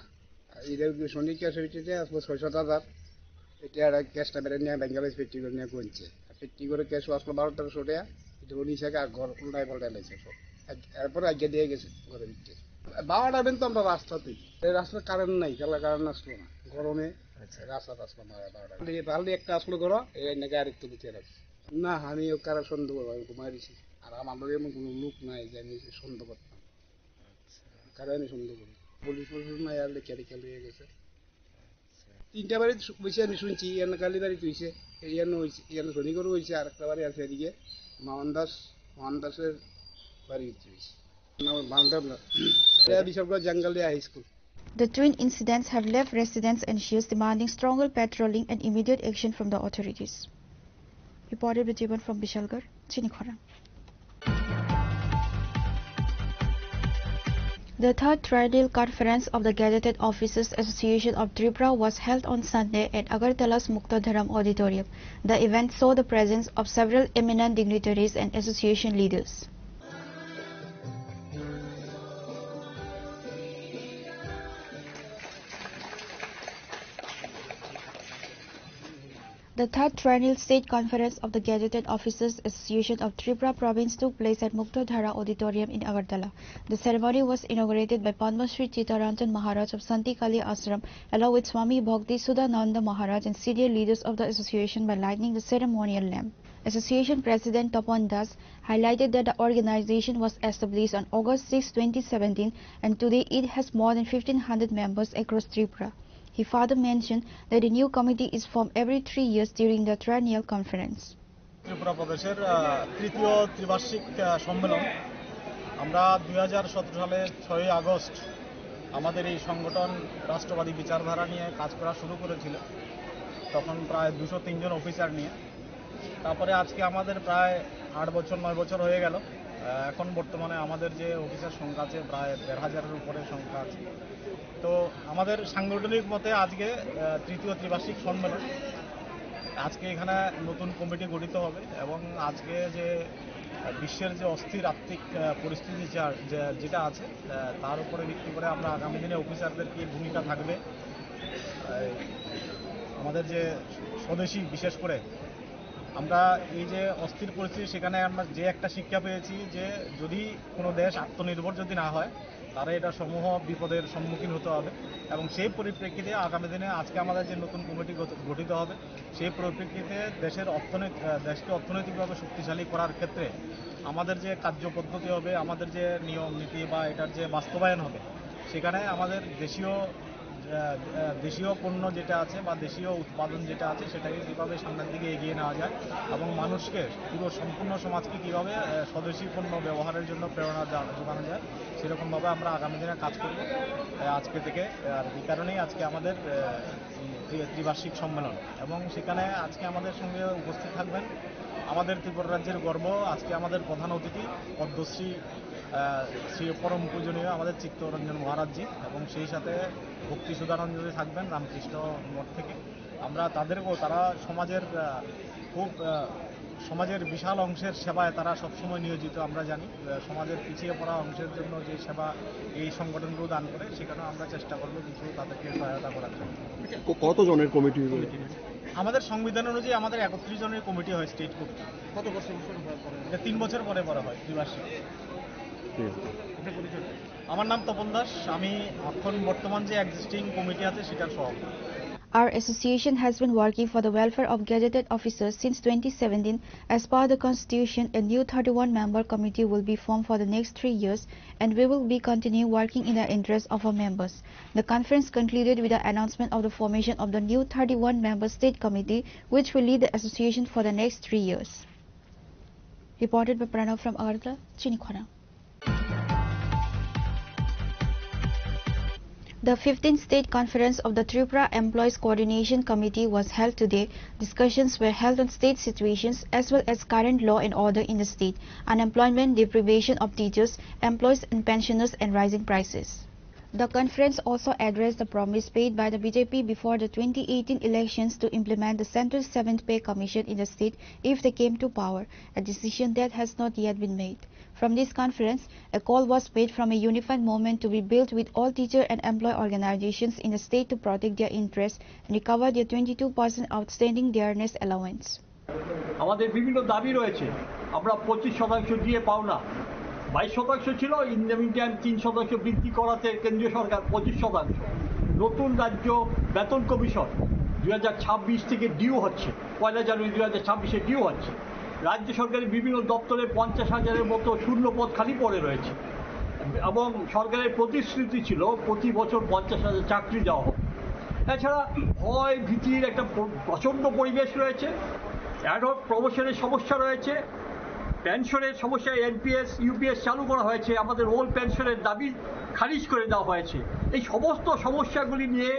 E: এটা শনি ক্যাশ হয়েছে 6-7 হাজার, এটা ক্যাশটা বেড়ে নিয়ে ব্যাঙ্গালোর ফেট্টি করে নিয়ে কমছে, ফেট্টি করে ক্যাশ আসলো 12-1300 টাকা, এটা উনি হিসাবে আর ঘর উল্টাই পাল্টাই লাগছে সব, এরপরে আগে দিয়ে গেছে ঘরের ভিতরে। 12টা বেন তো আমরা রাস্তাতেই, রাস্তার কারেন্ট নাই, খেলা কারেন্ট আসলো না গরমে, রাস্তা আসলো না 12টা, তাহলে একটা আসলো ঘর এই নাকি আরেকটু বিচে রাখছে না, আমি ও কারা সন্দেহ করবো, আমি ঘুমাইছি, আর আমার এমন কোনো লোক নাই যে আমি সন্দেহ করতাম, কারণ আমি সন্দেহ করি, পুলিশ নাই, আর লেখা লিয়ে গেছে। 3টা বাড়ি বসে আমি শুনছি, ইয়ান কালীবাড়ি তুইছে, ইয়ান হয়েছে, ইয়ান শনিগড় হয়েছে, আর একটা বাড়ি আছে এদিকে মোহন দাসের বাড়ি হয়েছে, Bishalgarh Jangalia high school.
C: The twin incidents have left residents anxious, demanding stronger patrolling and immediate action from the authorities. Reported by Jeevan from Bishalgarh, Chinikhora. The third Triennial Conference of the Gazetted Officers Association of Tripura was held on Sunday at Agartala's Muktadharam Auditorium. The event saw the presence of several eminent dignitaries and association leaders. The third triennial state conference of the Gazetted Officers Association of Tripura Province took place at Muktadhara Auditorium in Agartala. The ceremony was inaugurated by Padma Shri Chittaranjan Maharaj of Santi Kali Ashram, along with Swami Bhakti Sudananda Maharaj and senior leaders of the association by lighting the ceremonial lamp. Association President Tapan Das highlighted that the organization was established on August 6, 2017, and today it has more than 1,500 members across Tripura. He further mentioned that a new committee is formed every 3 years during the triennial conference.
Q: Tripura প্রদেশের তৃতীয় ত্রিবার্ষিক সম্মেলন আমরা 2017 সালে 6 আগস্ট আমাদের এই সংগঠন রাষ্ট্রবাদী বিচারধারা নিয়ে কাজ করা শুরু করেছিল, তখন প্রায় 203 জন অফিসার নিয়ে। তারপরে আজকে আমাদের প্রায় 8 বছর 9 বছর হয়ে গেল। এখন বর্তমানে আমাদের যে অফিসার সংখ্যা আছে প্রায় 1,500-এর উপরে সংখ্যা আছে। তো আমাদের সাংগঠনিক মতে আজকে তৃতীয় ত্রিবার্ষিক সম্মেলন, আজকে এখানে নতুন কমিটি গঠিত হবে এবং আজকে যে বিশ্বের যে অস্থির আর্থিক পরিস্থিতি যেটা আছে তার উপরে ভিত্তি করে আমরা আগামী দিনে অফিসারদের কি ভূমিকা থাকবে, আমাদের যে স্বদেশী বিশেষ করে আমরা এই যে অস্থির পরিস্থিতি সেখানে আমরা যে একটা শিক্ষা পেয়েছি যে যদি কোনো দেশ আত্মনির্ভর যদি না হয় তারা এটা সমূহ বিপদের সম্মুখীন হতে হবে এবং সেই পরিপ্রেক্ষিতে আগামী দিনে আজকে আমাদের যে নতুন কমিটি গঠিত হবে সেই পরিপ্রেক্ষিতে দেশকে অর্থনৈতিকভাবে শক্তিশালী করার ক্ষেত্রে আমাদের যে কার্যপদ্ধতি হবে, আমাদের যে নিয়ম নীতি বা এটার যে বাস্তবায়ন হবে, সেখানে আমাদের দেশীয় পণ্য যেটা আছে বা দেশীয় উৎপাদন যেটা আছে সেটাকে কীভাবে সামনের দিকে এগিয়ে নেওয়া যায় এবং মানুষকে পুরো সম্পূর্ণ সমাজকে কীভাবে স্বদেশী পণ্য ব্যবহারের জন্য প্রেরণা যোগানো যায় সেরকমভাবে আমরা আগামী দিনে কাজ করব আজকে থেকে। আর এই কারণেই আজকে আমাদের ত্রিবার্ষিক সম্মেলন এবং সেখানে আজকে আমাদের সঙ্গে উপস্থিত থাকবেন আমাদের ত্রিপুরা রাজ্যের গর্ব, আজকে আমাদের প্রধান অতিথি পদ্মশ্রী শ্রী পরম পূজনীয় আমাদের চিত্তরঞ্জন মহারাজজি এবং সেই সাথে ভক্তি সুধানন্দজি থাকবেন রামকৃষ্ণ মঠ থেকে। আমরা তারা সমাজের বিশাল অংশের সেবায় তারা সবসময় নিয়োজিত। আমরা জানি সমাজের পিছিয়ে পড়া অংশের জন্য যে সেবা এই সংগঠনগুলো দান করে, সেখানেও আমরা চেষ্টা করব কিছু তাদেরকে সহায়তা করার জন্য।
H: কতজনের কমিটি?
Q: আমাদের সংবিধান অনুযায়ী আমাদের 31 জনের কমিটি হয়, স্টেট কমিটি।
H: কত বছর
Q: এটা 3 বছর পরে হয় ত্রিবার্ষিক। আমার নাম তপন দাস, আমি এখন বর্তমান যে এক্সিস্টিং কমিটি আছে সেটার সভাপতি।
C: Our association has been working for the welfare of gazetted officers since 2017. As per the constitution, a new 31-member committee will be formed for the next 3 years, and we will be continue working in the interest of our members. The conference concluded with the announcement of the formation of the new 31-member state committee, which will lead the association for the next 3 years. Reported by Pranav from Agartala, Chinikhwana. The 15th State Conference of the Tripura Employees Coordination Committee was held today. Discussions were held on state situations as well as current law and order in the state, unemployment, deprivation of teachers, employees and pensioners, and rising prices. The conference also addressed the promise paid by the BJP before the 2018 elections to implement the Central 7th Pay Commission in the state if they came to power, a decision that has not yet been made. From this conference, a call was made from a unified movement to be built with all teacher and employee organizations in the state to protect their interests and recover their 22% outstanding dearness allowance.
R: আমাদের বিভিন্ন দাবি রয়েছে, আমরা 25% দিয়ে পাও না, 22% ছিল, ইন দ্য মিন টাইম 3% বৃদ্ধি করাতে কেন্দ্রীয় সরকার 25%। নতুন রাজ্য বেতন কমিশন 2026 থেকে ডিউ হচ্ছে, 1 জানুয়ারি 2026 ডিউ হচ্ছে। রাজ্য সরকারের বিভিন্ন দপ্তরে 50,000-এর মতো শূন্য পদ খালি পড়ে রয়েছে এবং সরকারের প্রতিশ্রুতি ছিল প্রতি বছর 50,000 চাকরি দেওয়া হবে। এছাড়া ভয় ভীতির একটা প্রচণ্ড পরিবেশ রয়েছে, অ্যাডহক প্রমোশনের সমস্যা রয়েছে, পেনশনের সমস্যা, এনপিএস ইউপিএস চালু করা হয়েছে, আমাদের ওল্ড পেনশনের দাবি খারিজ করে দেওয়া হয়েছে। এই সমস্ত সমস্যাগুলি নিয়ে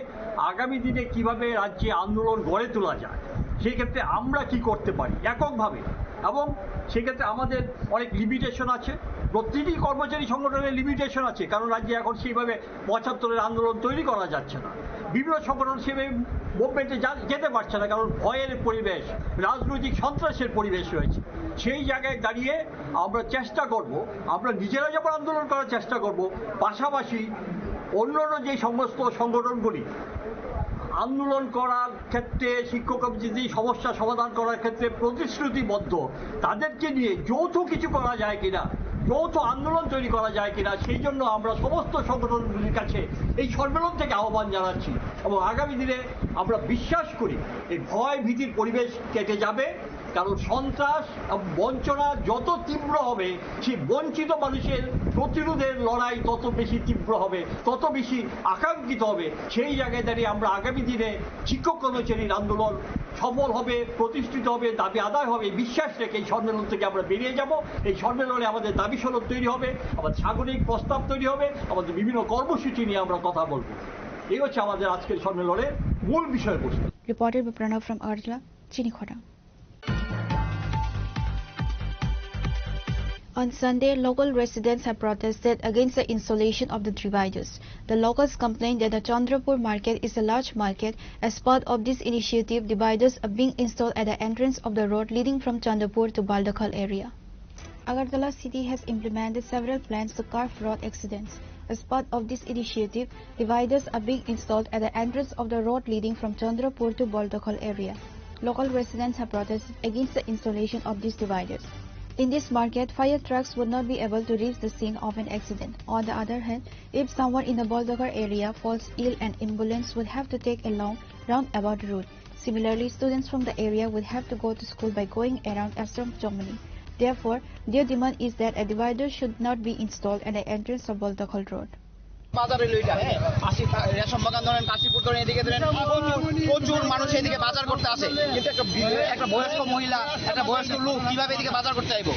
R: আগামী দিনে কিভাবে রাজ্যে আন্দোলন গড়ে তোলা যায়, সেই ক্ষেত্রে আমরা কি করতে পারি এককভাবে, এবং সেক্ষেত্রে আমাদের অনেক লিমিটেশন আছে, প্রতিটি কর্মচারী সংগঠনের লিমিটেশন আছে, কারণ রাজ্যে এখন সেইভাবে 75-এর আন্দোলন তৈরি করা যাচ্ছে না, বিভিন্ন সংগঠন সেভাবে মুভমেন্টে যেতে পারছে না, কারণ ভয়ের পরিবেশ, রাজনৈতিক সন্ত্রাসের পরিবেশ রয়েছে। সেই জায়গায় দাঁড়িয়ে আমরা চেষ্টা করব, আমরা নিজেরা যেমন আন্দোলন করার চেষ্টা করব, পাশাপাশি অন্যান্য যে সমস্ত সংগঠনগুলি আন্দোলন করার ক্ষেত্রে শিক্ষক যদি সমস্যা সমাধান করার ক্ষেত্রে প্রতিশ্রুতিবদ্ধ, তাদেরকে নিয়ে যৌথ কিছু করা যায় কিনা, যৌথ আন্দোলন তৈরি করা যায় কিনা, সেই জন্য আমরা সমস্ত সংগঠনগুলির কাছে এই সম্মেলন থেকে আহ্বান জানাচ্ছি। এবং আগামী দিনে আমরা বিশ্বাস করি এই ভয় ভীতির পরিবেশ কেটে যাবে, কারণ সন্ত্রাস বঞ্চনা যত তীব্র হবে, সেই বঞ্চিত মানুষের প্রতিরোধের লড়াই তত বেশি তীব্র হবে, তত বেশি আকাঙ্ক্ষিত হবে। সেই জায়গায় দাঁড়িয়ে আমরা আগামী দিনে শিক্ষক কর্মচারীর আন্দোলন সফল হবে, প্রতিষ্ঠিত হবে, দাবি আদায় হবে, বিশ্বাস রেখে এই সম্মেলন থেকে আমরা বেরিয়ে যাব। এই সম্মেলনে আমাদের দাবি সনদ তৈরি হবে, আমাদের সাগরিক প্রস্তাব তৈরি হবে, আমাদের বিভিন্ন কর্মসূচি নিয়ে আমরা কথা বলবো। এই হচ্ছে আমাদের আজকের সম্মেলনের মূল বিষয়বস্তু।
C: Reported by Pranav from Agartala, Chinikhota. On Sunday, local residents have protested against the installation of the dividers. The locals complained that the Chandrapur market is a large market. As part of this initiative, dividers are being installed at the entrance of the road leading from Chandrapur to Baldakhal area. Agartala city has implemented several plans to curb road accidents. As part of this initiative, dividers are being installed at the entrance of the road leading from Chandrapur to Baldakhal area. Local residents have protested against the installation of these dividers. In this market, fire trucks would not be able to reach the scene of an accident. On the other hand, if someone in the Baldakhal area falls ill, an ambulance would have to take a long roundabout route. Similarly, students from the area would have to go to school by going around Ashram Chomani. Therefore, their demand is that a divider should not be installed at the entrance of Baldakhal road.
S: বাজারে লইটা রেশম বাগান ধরেন, কাশীপুর ধরেন, এদিকে ধরেন প্রচুর মানুষ এদিকে বাজার করতে আসে, কিন্তু একটা বয়স্ক মহিলা, একটা বয়স্ক লোক কিভাবে এদিকে বাজার করতে আইব?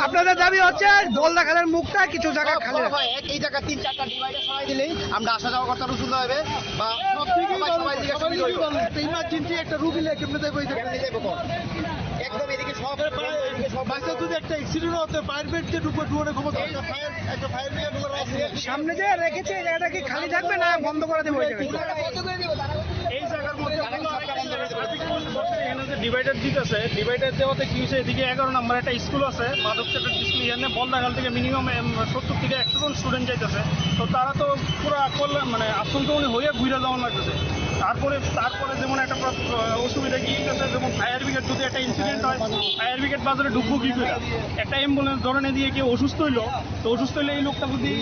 T: আপনাদের দাবি হচ্ছে বলদাখালের মুখটা কিছু জায়গা খালি
S: এই জায়গা 3-4টা ডিভাইডার সরাই দিলেই আমরা আসা যাওয়া করতে আরো সুন্দর হবে, বা সবাই দিকে সুবিধা হইব।
T: ইমার্জেন্সি একটা রুগী নিয়ে কেমনে যাইব?
S: একদম এদিকে সব
T: বাচ্চা যদি একটা অ্যাক্সিডেন্ট হতে ফায়ার ব্রিগেড যে ঢুকে ঢুকে ক্ষমতা সামনে যে রেখেছে এই জায়গাটা কি খালি থাকবে না বন্ধ করে দেবো?
Q: এই জায়গার মধ্যে এখানে যে ডিভাইডার দিতেছে, ডিভাইডার দেওয়াতে কি হচ্ছে, এদিকে 11 নম্বর একটা স্কুল আছে, মাধব সেক্টর স্কুল, এখানে বলদাখাল থেকে মিনিমাম 70 থেকে 100 জন স্টুডেন্ট যাইতেছে। তো তারা তো পুরো মানে আশঙ্কামণি হয়ে ঘুরে যাওয়ার লাগতেছে। তারপরে যেমন একটা অসুবিধা কি হচ্ছে, যেমন ফায়ার ব্রিগেড যদি একটা ইনসিডেন্ট হয়, ফায়ার ব্রিগেড বাজারে ঢুকবো কি করে? একটা অ্যাম্বুলেন্স ধরনে দিয়ে কেউ অসুস্থ হইলো, তো অসুস্থ হইলে এই লোকটা যদি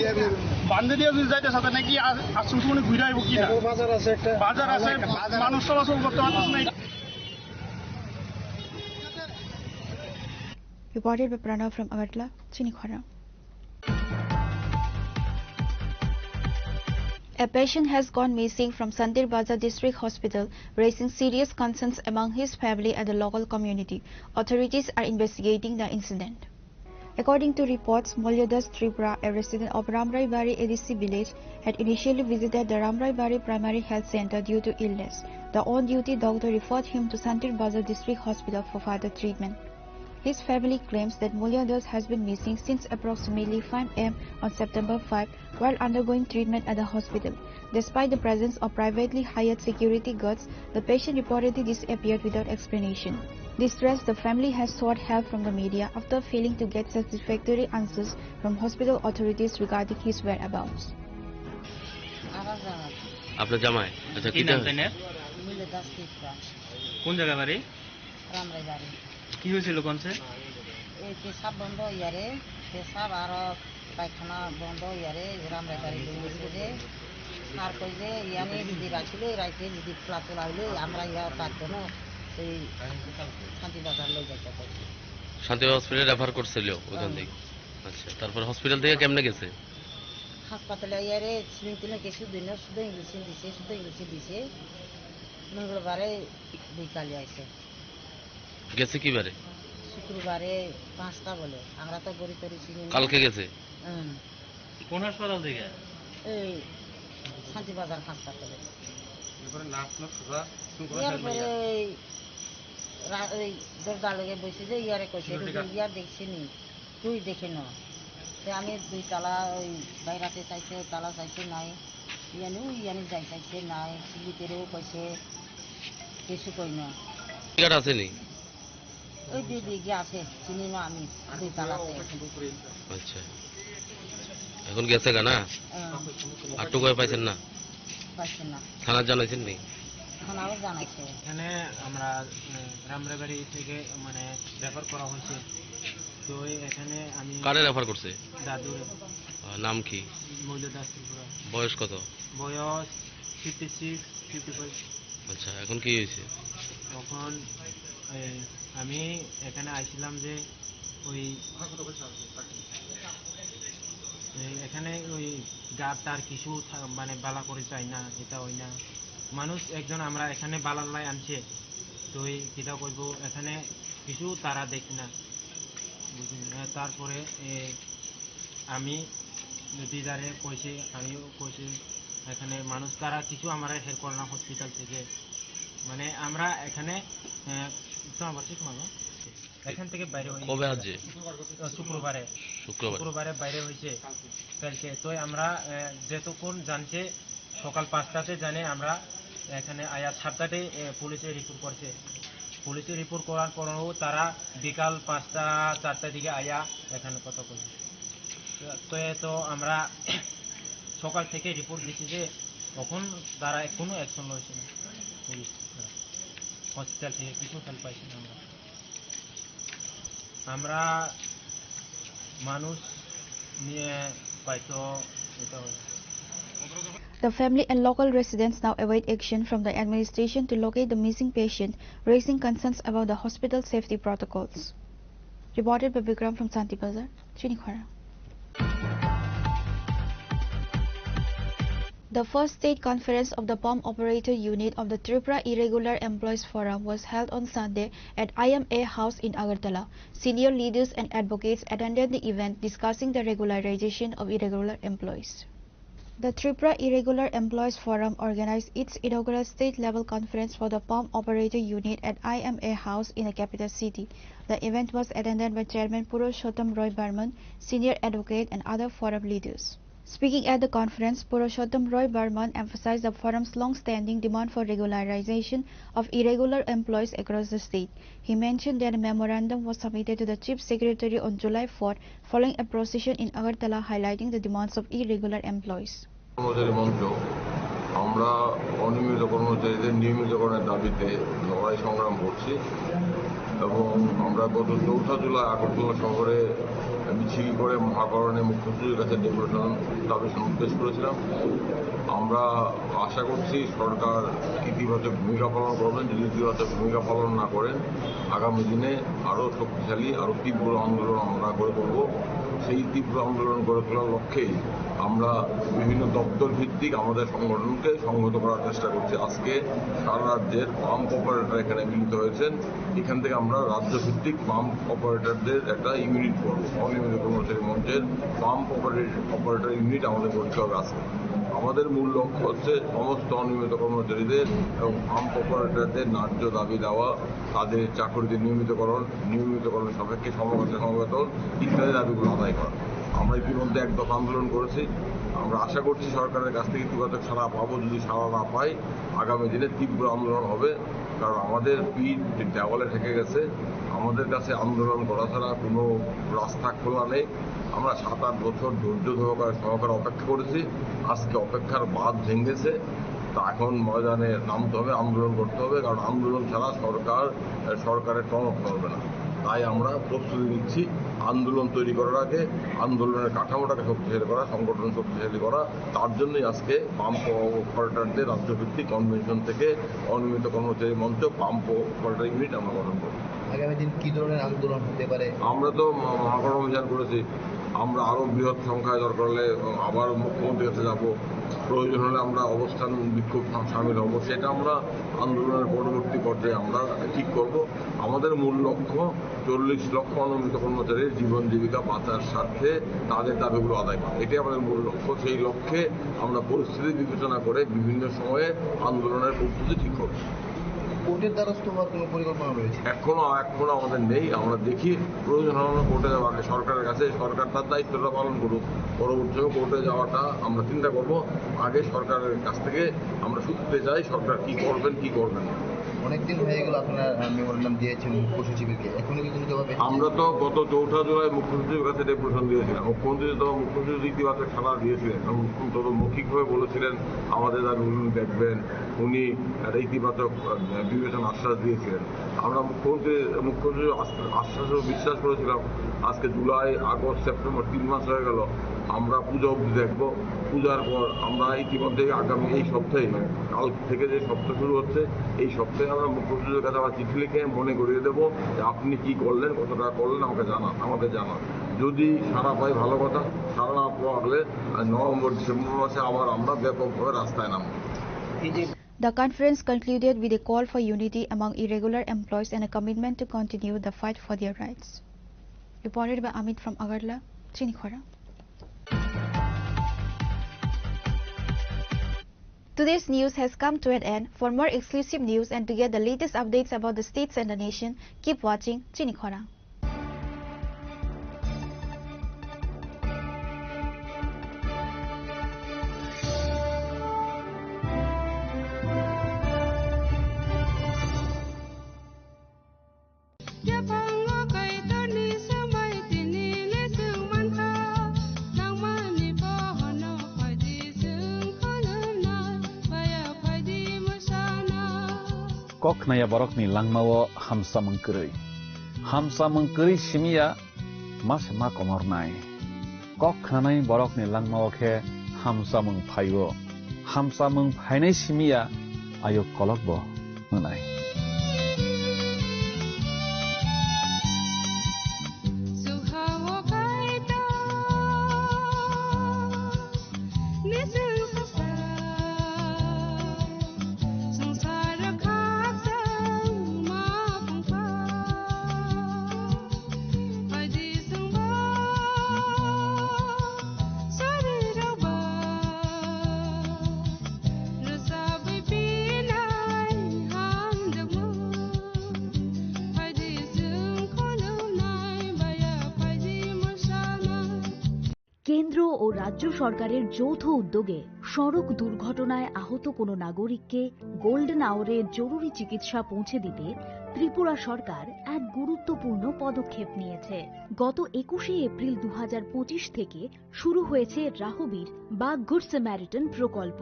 Q: বান্ধে দিয়ে যদি যাইতে সাথে নাকি আশঙ্কামণি ঘুরে আইব কি না? বাজার আছে, মানুষ চলাচল করতে পারতেছে না।
C: Reported by Pranav from Agartala, Chinikhota. A patient has gone missing from Sandir Bazar District Hospital, raising serious concerns among his family and the local community. Authorities are investigating the incident. According to reports, Molyadas Tripura, a resident of Ramraibari ADC village, had initially visited the Ramraibari Primary Health Center due to illness. The on-duty doctor referred him to Sandir Bazar District Hospital for further treatment. His family claims that Molyadas has been missing since approximately 5 am on September 5 while undergoing treatment at the hospital. Despite the presence of privately hired security guards, the patient reportedly disappeared without explanation. Distressed, the family has sought help from the media after failing to get satisfactory answers from hospital authorities regarding his whereabouts.
U: আপনার জামাই? আচ্ছা, কি নাম তাই না? কোন জায়গা বাড়ি?
P: রামরাইবাড়ি।
U: কি হয়েছিল কোনছে?
P: এই পেশাব বন্ধ ইয়ারে, পেশাব আর পায়খানা বন্ধ ইয়ারে রামরাইবাড়ি যে আর কই যে ইয়ানি যদি রাখছিল রাইতে যদি ফ্লাচল আইলে আমরা ইয়া থাকতো না, এই শান্তিবাজার লই যাইতে পারি।
U: শান্তি হসপিটালে রেফার করছিল ওখান থেকে? আচ্ছা, তারপর হসপিটাল থেকে কেমনে গেছে?
P: হাসপাতালে ইয়ারে সিলিং কিছু দিন শুধু ইংলিশ দিছে মঙ্গলবারে বিকালে আইছে।
U: গেছে কিবারে?
P: শুক্রবারে 5টা বলে। আমরা তো গড়ি তরি চিনি।
U: কালকে গেছে? কোন হাসপাতাল থেকে?
P: এই শান্তিবাজার হাসপাতালে।
U: এরপরে নাচ সুজা
P: এরপরে এই দরজা লগে বসে যে ইয়ারে কইছে ইয়ার দেখছি নি, তুই দেখে ন। আমি 2 তালা ওই বাইরাতে চাইছে, তালা চাইছে নাই, ইয়ানি যাই চাইছে নাই, সিলিতেরেও কইছে কিছু কই না।
U: টিকাট আছে নি?
P: ওই দিদি আছে, চিনি না আমি 2 তালাতে।
U: আচ্ছা, এখন গেছে গা না? আর তো কই পাইছেন না?
P: পাইছে না।
U: থানা জানাইছেন নি?
P: থানাও জানাইছে।
K: এখানে আমরা রামরাবাড়ি থেকে মানে রেফার করা হয়েছে। তো এখানে আমি
U: কারে রেফার করছে?
K: দাদুর।
U: নাম কি?
K: মৌলদাস ত্রিপুরা।
U: বয়স কত?
K: বয়স 56, 55।
U: আচ্ছা, এখন কি হয়েছে?
K: তখন আমি এখানে আইছিলাম যে ওই এখানে ওই গাছ তার কিছু মানে বালা করে চাই না, এটা হয় না। মানুষ একজন আমরা এখানে বালার লাই আনছে, তো কিতা করব এখানে কিছু তারা দেখি না। তারপরে আমি দিদারে কইছি, আমিও কইছি এখানে মানুষ তারা কিছু আমরা হেল্প করে না হসপিটাল থেকে। মানে আমরা এখানে এখান থেকে বাইরে
U: কবে আছে?
K: শুক্রবারে বাইরে হয়েছে কালকে। তো আমরা যেতক্ষণ জানছে সকাল 5টাতে জানে, আমরা এখানে আয়া 7টাতে পুলিশে রিপোর্ট করছে। পুলিশে রিপোর্ট করার পরেও তারা বিকাল 5টা 4টার দিকে আয়া এখানে কথা বলে। তো আমরা সকাল থেকে রিপোর্ট দিচ্ছি যে তখন তারা কোনো অ্যাকশন হয়েছে না। পুলিশ হসপিটাল থেকে কিছু হেল্প পাইছি না। আমরা মানুষ নিয়ে পাইতো এটা হয়।
C: The family and local residents now await action from the administration to locate the missing patient, raising concerns about the hospital safety protocols. Reported by Vikram from Santi Bazar, Chinikhara. The first state conference of the pump operator unit of the Tripura Irregular Employees Forum was held on Sunday at IMA House in Agartala. Senior leaders and advocates attended the event discussing the regularization of irregular employees. The Tripura Irregular Employees Forum organized its inaugural state-level conference for the pump operator unit at IMA House in the capital city. The event was attended by Chairman Purushottam Roy Burman, senior advocate and other forum leaders. Speaking at the conference, Purushottam Roy Burman emphasized the forum's long-standing demand for regularization of irregular employees across the state. He mentioned that a memorandum was submitted to the Chief Secretary on July 4 following a procession in Agartala highlighting the demands of irregular employees.
A: আমরা অনিয়মিত কর্মচারীদের নিয়মিতকরণের দাবিতে লড়াই সংগ্রাম করছি এবং আমরা গত 4 জুলাই আগরতলা শহরে মিছিল করে মহাকরণে মুখ্যমন্ত্রীর কাছে ডেপুটেশন দাবি পেশ করেছিলাম। আমরা আশা করছি সরকার ইতিবাচক ভূমিকা পালন করবেন। যদি ইতিবাচক ভূমিকা পালন না করেন আগামী দিনে আরও শক্তিশালী আরও তীব্র আন্দোলন আমরা গড়ে তুলব। সেই তীব্র আন্দোলন গড়ে তোলার লক্ষ্যেই আমরা বিভিন্ন দপ্তর ভিত্তিক আমাদের সংগঠনকে সংহত করার চেষ্টা করছি। আজকে সারা রাজ্যের পাম্প অপারেটর এখানে মিলিত হয়েছেন। এখান থেকে আমরা রাজ্য ভিত্তিক পাম্প অপারেটরদের একটা ইউনিট করব। অনিয়মিত কর্মচারী মঞ্চের পাম্প অপারেটর ইউনিট আমাদের করতে হবে। আজকে আমাদের মূল লক্ষ্য হচ্ছে সমস্ত অনিয়মিত কর্মচারীদের এবং পাম্প অপারেটরদের ন্যায্য দাবি দেওয়া, তাদের চাকরিতে নিয়মিতকরণের সাপেক্ষে সমবেতন ইত্যাদি দাবিগুলো আদায় করা। আমরা ইতিমধ্যে এক দফা আন্দোলন করেছি। আমরা আশা করছি সরকারের কাছ থেকে ইতিবাচক সাড়া পাবো। যদি সাড়া না পাই আগামী দিনে তীব্র আন্দোলন হবে, কারণ আমাদের পিঠ দেওয়ালে ঠেকে গেছে। আমাদের কাছে আন্দোলন করা ছাড়া কোনো রাস্তা খোলা নেই। আমরা 7-8 বছর ধৈর্য সহকারে অপেক্ষা করেছি। আজকে অপেক্ষার বাঁধ ভেঙেছে। তা এখন ময়দানে নামতে হবে, আন্দোলন করতে হবে, কারণ আন্দোলন ছাড়া সরকারের টনক নড়বে না। তাই আমরা প্রস্তুতি নিচ্ছি আন্দোলন তৈরি করার আগে আন্দোলনের কাঠামোটাকে শক্তিশালী করা, সংগঠন শক্তিশালী করা। তার জন্যই আজকে পাম্প অপারেটরদের রাজ্যভিত্তিক কনভেনশন থেকে অনিয়মিত কর্মচারী মঞ্চ পাম্প অপারেটর ইউনিট আমরা গঠন করব।
V: আগামী দিন কি ধরনের আন্দোলন হতে পারে?
A: আমরা তো মহাকরণ অভিযান করেছি। আমরা আরও বৃহৎ সংখ্যায় দরকার হলে আবার মুখ্যমন্ত্রীর কাছে যাব। প্রয়োজন হলে আমরা অবস্থান বিক্ষোভ সামিল হব। সেটা আমরা আন্দোলনের পরবর্তী পর্যায়ে আমরা ঠিক করব। আমাদের মূল লক্ষ্য 40 লক্ষ অনিয়মিত কর্মচারীর জীবন জীবিকা বাঁচার স্বার্থে তাদের দাবিগুলো আদায় করা, এটাই আমাদের মূল লক্ষ্য। সেই লক্ষ্যে আমরা পরিস্থিতি বিবেচনা করে বিভিন্ন সময়ে আন্দোলনের পদ্ধতি ঠিক করব।
V: কোর্টের দ্বারস্থ হওয়ার কোনো পরিকল্পনা রয়েছে?
A: এখনো আমাদের নেই। আমরা দেখি প্রয়োজন হলে আমরা কোর্টে যাবো। আগে সরকারের কাছে, সরকার তার দায়িত্বটা পালন করুক। পরবর্তী সময় কোর্টে যাওয়াটা আমরা চিন্তা করব। আগে সরকারের কাছ থেকে আমরা শুনতে চাই সরকার কি করবেন কি করবেন না।
V: অনেকদিন হয়ে গেল আপনারা মেমোরেন্ডাম দিয়েছেন মুখ্য সচিবকে, এখনো কি কোনো জবাব?
A: আমরা তো গত 4 জুলাই মুখ্যমন্ত্রীর কাছে ডেপুটেশন দিয়েছিলাম। মুখ্যমন্ত্রী তো মুখ্যমন্ত্রী ইতিবাচক সাড়া দিয়েছিলেন এবং তত মৌখিকভাবে বলেছিলেন আমাদের দাবি উনি দেখবেন, উনি একটা ইতিবাচক বিবেচনা আশ্বাস দিয়েছিলেন। আমরা মুখ্যমন্ত্রীর আশ্বাসও বিশ্বাস করেছিলাম। আজকে জুলাই, আগস্ট, সেপ্টেম্বর 3 মাস হয়ে গেল। আমরা পূজা অবধি দেখবো। পূজার পর আমরা ইতিমধ্যে আগামী এই সপ্তাহে, কাল থেকে যে সপ্তাহ শুরু হচ্ছে, এই সপ্তাহে আমরা মুখ্যমন্ত্রীর কাছে আবার চিঠি লিখে মনে করিয়ে দেবো যে আপনি কি করলেন, কত টাকা করলেন আমাদের জানান। যদি সারা পাই ভালো কথা, সারা না পাওয়ালে নভেম্বর ডিসেম্বর মাসে আবার আমরা ব্যাপকভাবে রাস্তায় নামবো।
C: The conference concluded with a call for unity among irregular employees and a commitment to continue the fight for their rights. Reported by Amit from Agartala, Chinikhora. Today's news has come to an end. For more exclusive news and to get the latest updates about the states and the nation, keep watching Chinikhora.
D: Kok naya borok ni langmawo hamsa mengkeri simia mas ma komor nai. Kok nanai borok ni langmawo ke hamsa mengphainai simia ayo kolok bo menai.
B: কেন্দ্র ও রাজ্য সরকারের যৌথ উদ্যোগে সড়ক দুর্ঘটনায় আহত কোনো নাগরিককে গোল্ডেন আওয়ারে জরুরি চিকিৎসা পৌঁছে দিতে ত্রিপুরা সরকার এক গুরুত্বপূর্ণ পদক্ষেপ নিয়েছে। গত 21শে এপ্রিল 2025 থেকে শুরু হয়েছে রাহবীর বা গুড স্যামারিটান প্রকল্প।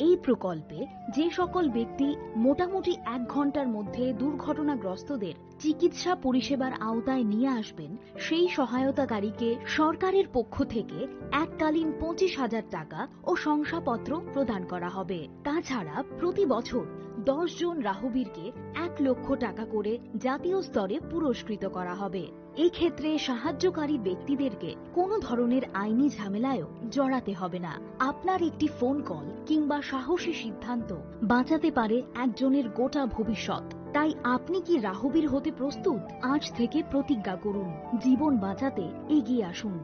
B: এই প্রকল্পে যে সকল ব্যক্তি মোটামুটি 1 ঘন্টার মধ্যে দুর্ঘটনাগ্রস্তদের চিকিৎসা পরিষেবার আওতায় নিয়ে আসবেন, সেই সহায়তাকারীকে সরকারের পক্ষ থেকে এককালীন 25,000 টাকা ও শংসাপত্র প্রদান করা হবে। তাছাড়া প্রতি বছর 10 জন রাহবীরকে 1 লক্ষ টাকা করে জাতীয় স্তরে পুরস্কৃত করা হবে। এই ক্ষেত্রে সাহায্যকারী ব্যক্তিদেরকে কোনো ধরনের আইনি ঝামেলায়ও জড়াতে হবে না। আপনার একটি ফোন কল কিংবা সাহসী সিদ্ধান্ত বাঁচাতে পারে একজনের গোটা ভবিষ্যৎ। তাই আপনি কি রাহবীর হতে প্রস্তুত? আজ থেকে প্রতিজ্ঞা করুন, জীবন বাঁচাতে এগিয়ে আসুন।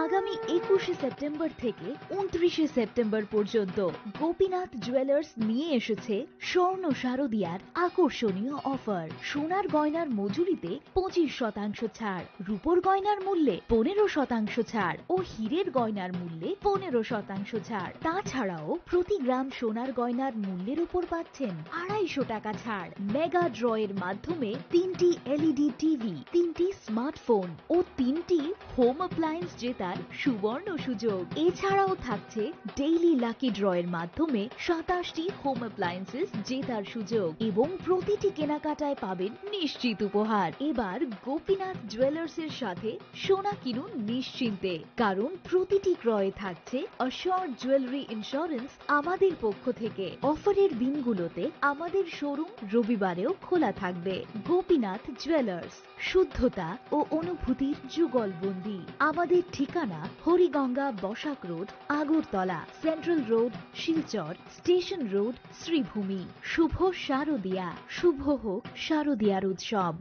B: আগামী 21শে সেপ্টেম্বর থেকে 29শে সেপ্টেম্বর পর্যন্ত গোপীনাথ জুয়েলার্স নিয়ে এসেছে স্বর্ণ শারদিয়ার আকর্ষণীয় অফার। সোনার গয়নার মজুরিতে 25% ছাড়, রূপোর গয়নার মূল্যে 15% ছাড় ও হীরের গয়নার মূল্যে 15% ছাড়। তাছাড়াও প্রতি গ্রাম সোনার গয়নার মূল্যের উপর পাচ্ছেন 250 টাকা ছাড়। মেগা ড্রয়ের মাধ্যমে 3টি এলইডি টিভি, 3টি স্মার্টফোন ও 3টি হোম অ্যাপ্লায়েন্স জেতার সুবর্ণ সুযোগ। এছাড়াও থাকছে ডেইলি লাকি ড্রয়ের মাধ্যমে 27টি হোম অ্যাপ্লায়েন্সেস জেতার সুযোগ এবং প্রতিটি কেনাকাটায় পাবেন নিশ্চিত উপহার। এবার গোপীনাথ জুয়েলার্স এর সাথে সোনা কিনুন নিশ্চিন্তে, কারণ প্রতিটি ক্রয়ে থাকছে অ্যাশিওরড জুয়েলারি ইন্স্যুরেন্স আমাদের পক্ষ থেকে। অফারের দিনগুলোতে আমাদের শোরুম রবিবারেও খোলা থাকবে। গোপীনাথ জুয়েলার্স, শুদ্ধতা ও অনুভূতির যুগলবন্দি। আমাদের ঠিকানা Hariganga Basak road, Agartala, central road, Silchar, station road, Sribhumi. শুভ শারদিয়া, শুভ হোক শারদিয়ার উৎসব।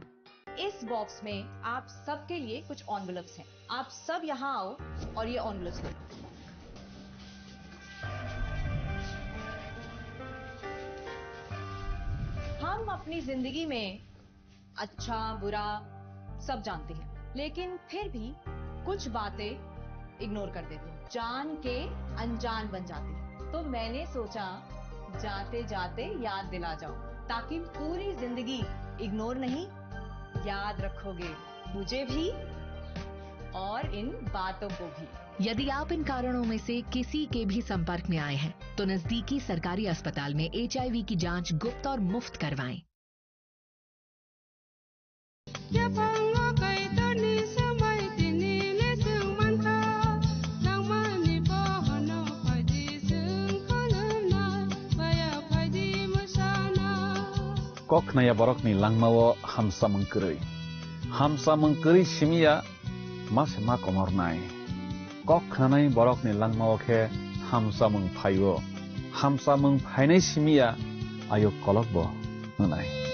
G: इस बॉक्स में आप सबके लिए कुछ एनवेलप्स हैं। आप सब यहाँ आओ और ये एनवेलप्स लो। हम अपनी जिंदगी में अच्छा बुरा सब जानते हैं, लेकिन फिर भी कुछ बातें इग्नोर कर देते हैं, जान के अनजान बन जाते हैं। तो मैंने सोचा जाते जाते याद दिला जाओ ताकि पूरी जिंदगी इग्नोर नहीं याद रखोगे मुझे भी और इन बातों को भी।
F: यदि आप इन कारणों में से किसी के भी संपर्क में आए हैं तो नजदीकी सरकारी अस्पताल में HIV की जांच गुप्त और मुफ्त करवाएं।
D: Kok naya borok ni langmawo hamsa mengkeri simia mas ma komornai. Kok nanai borok ni langmawo ke hamsa mengphayo. Hamsa mengphainai simia ayo kolok bo nanai.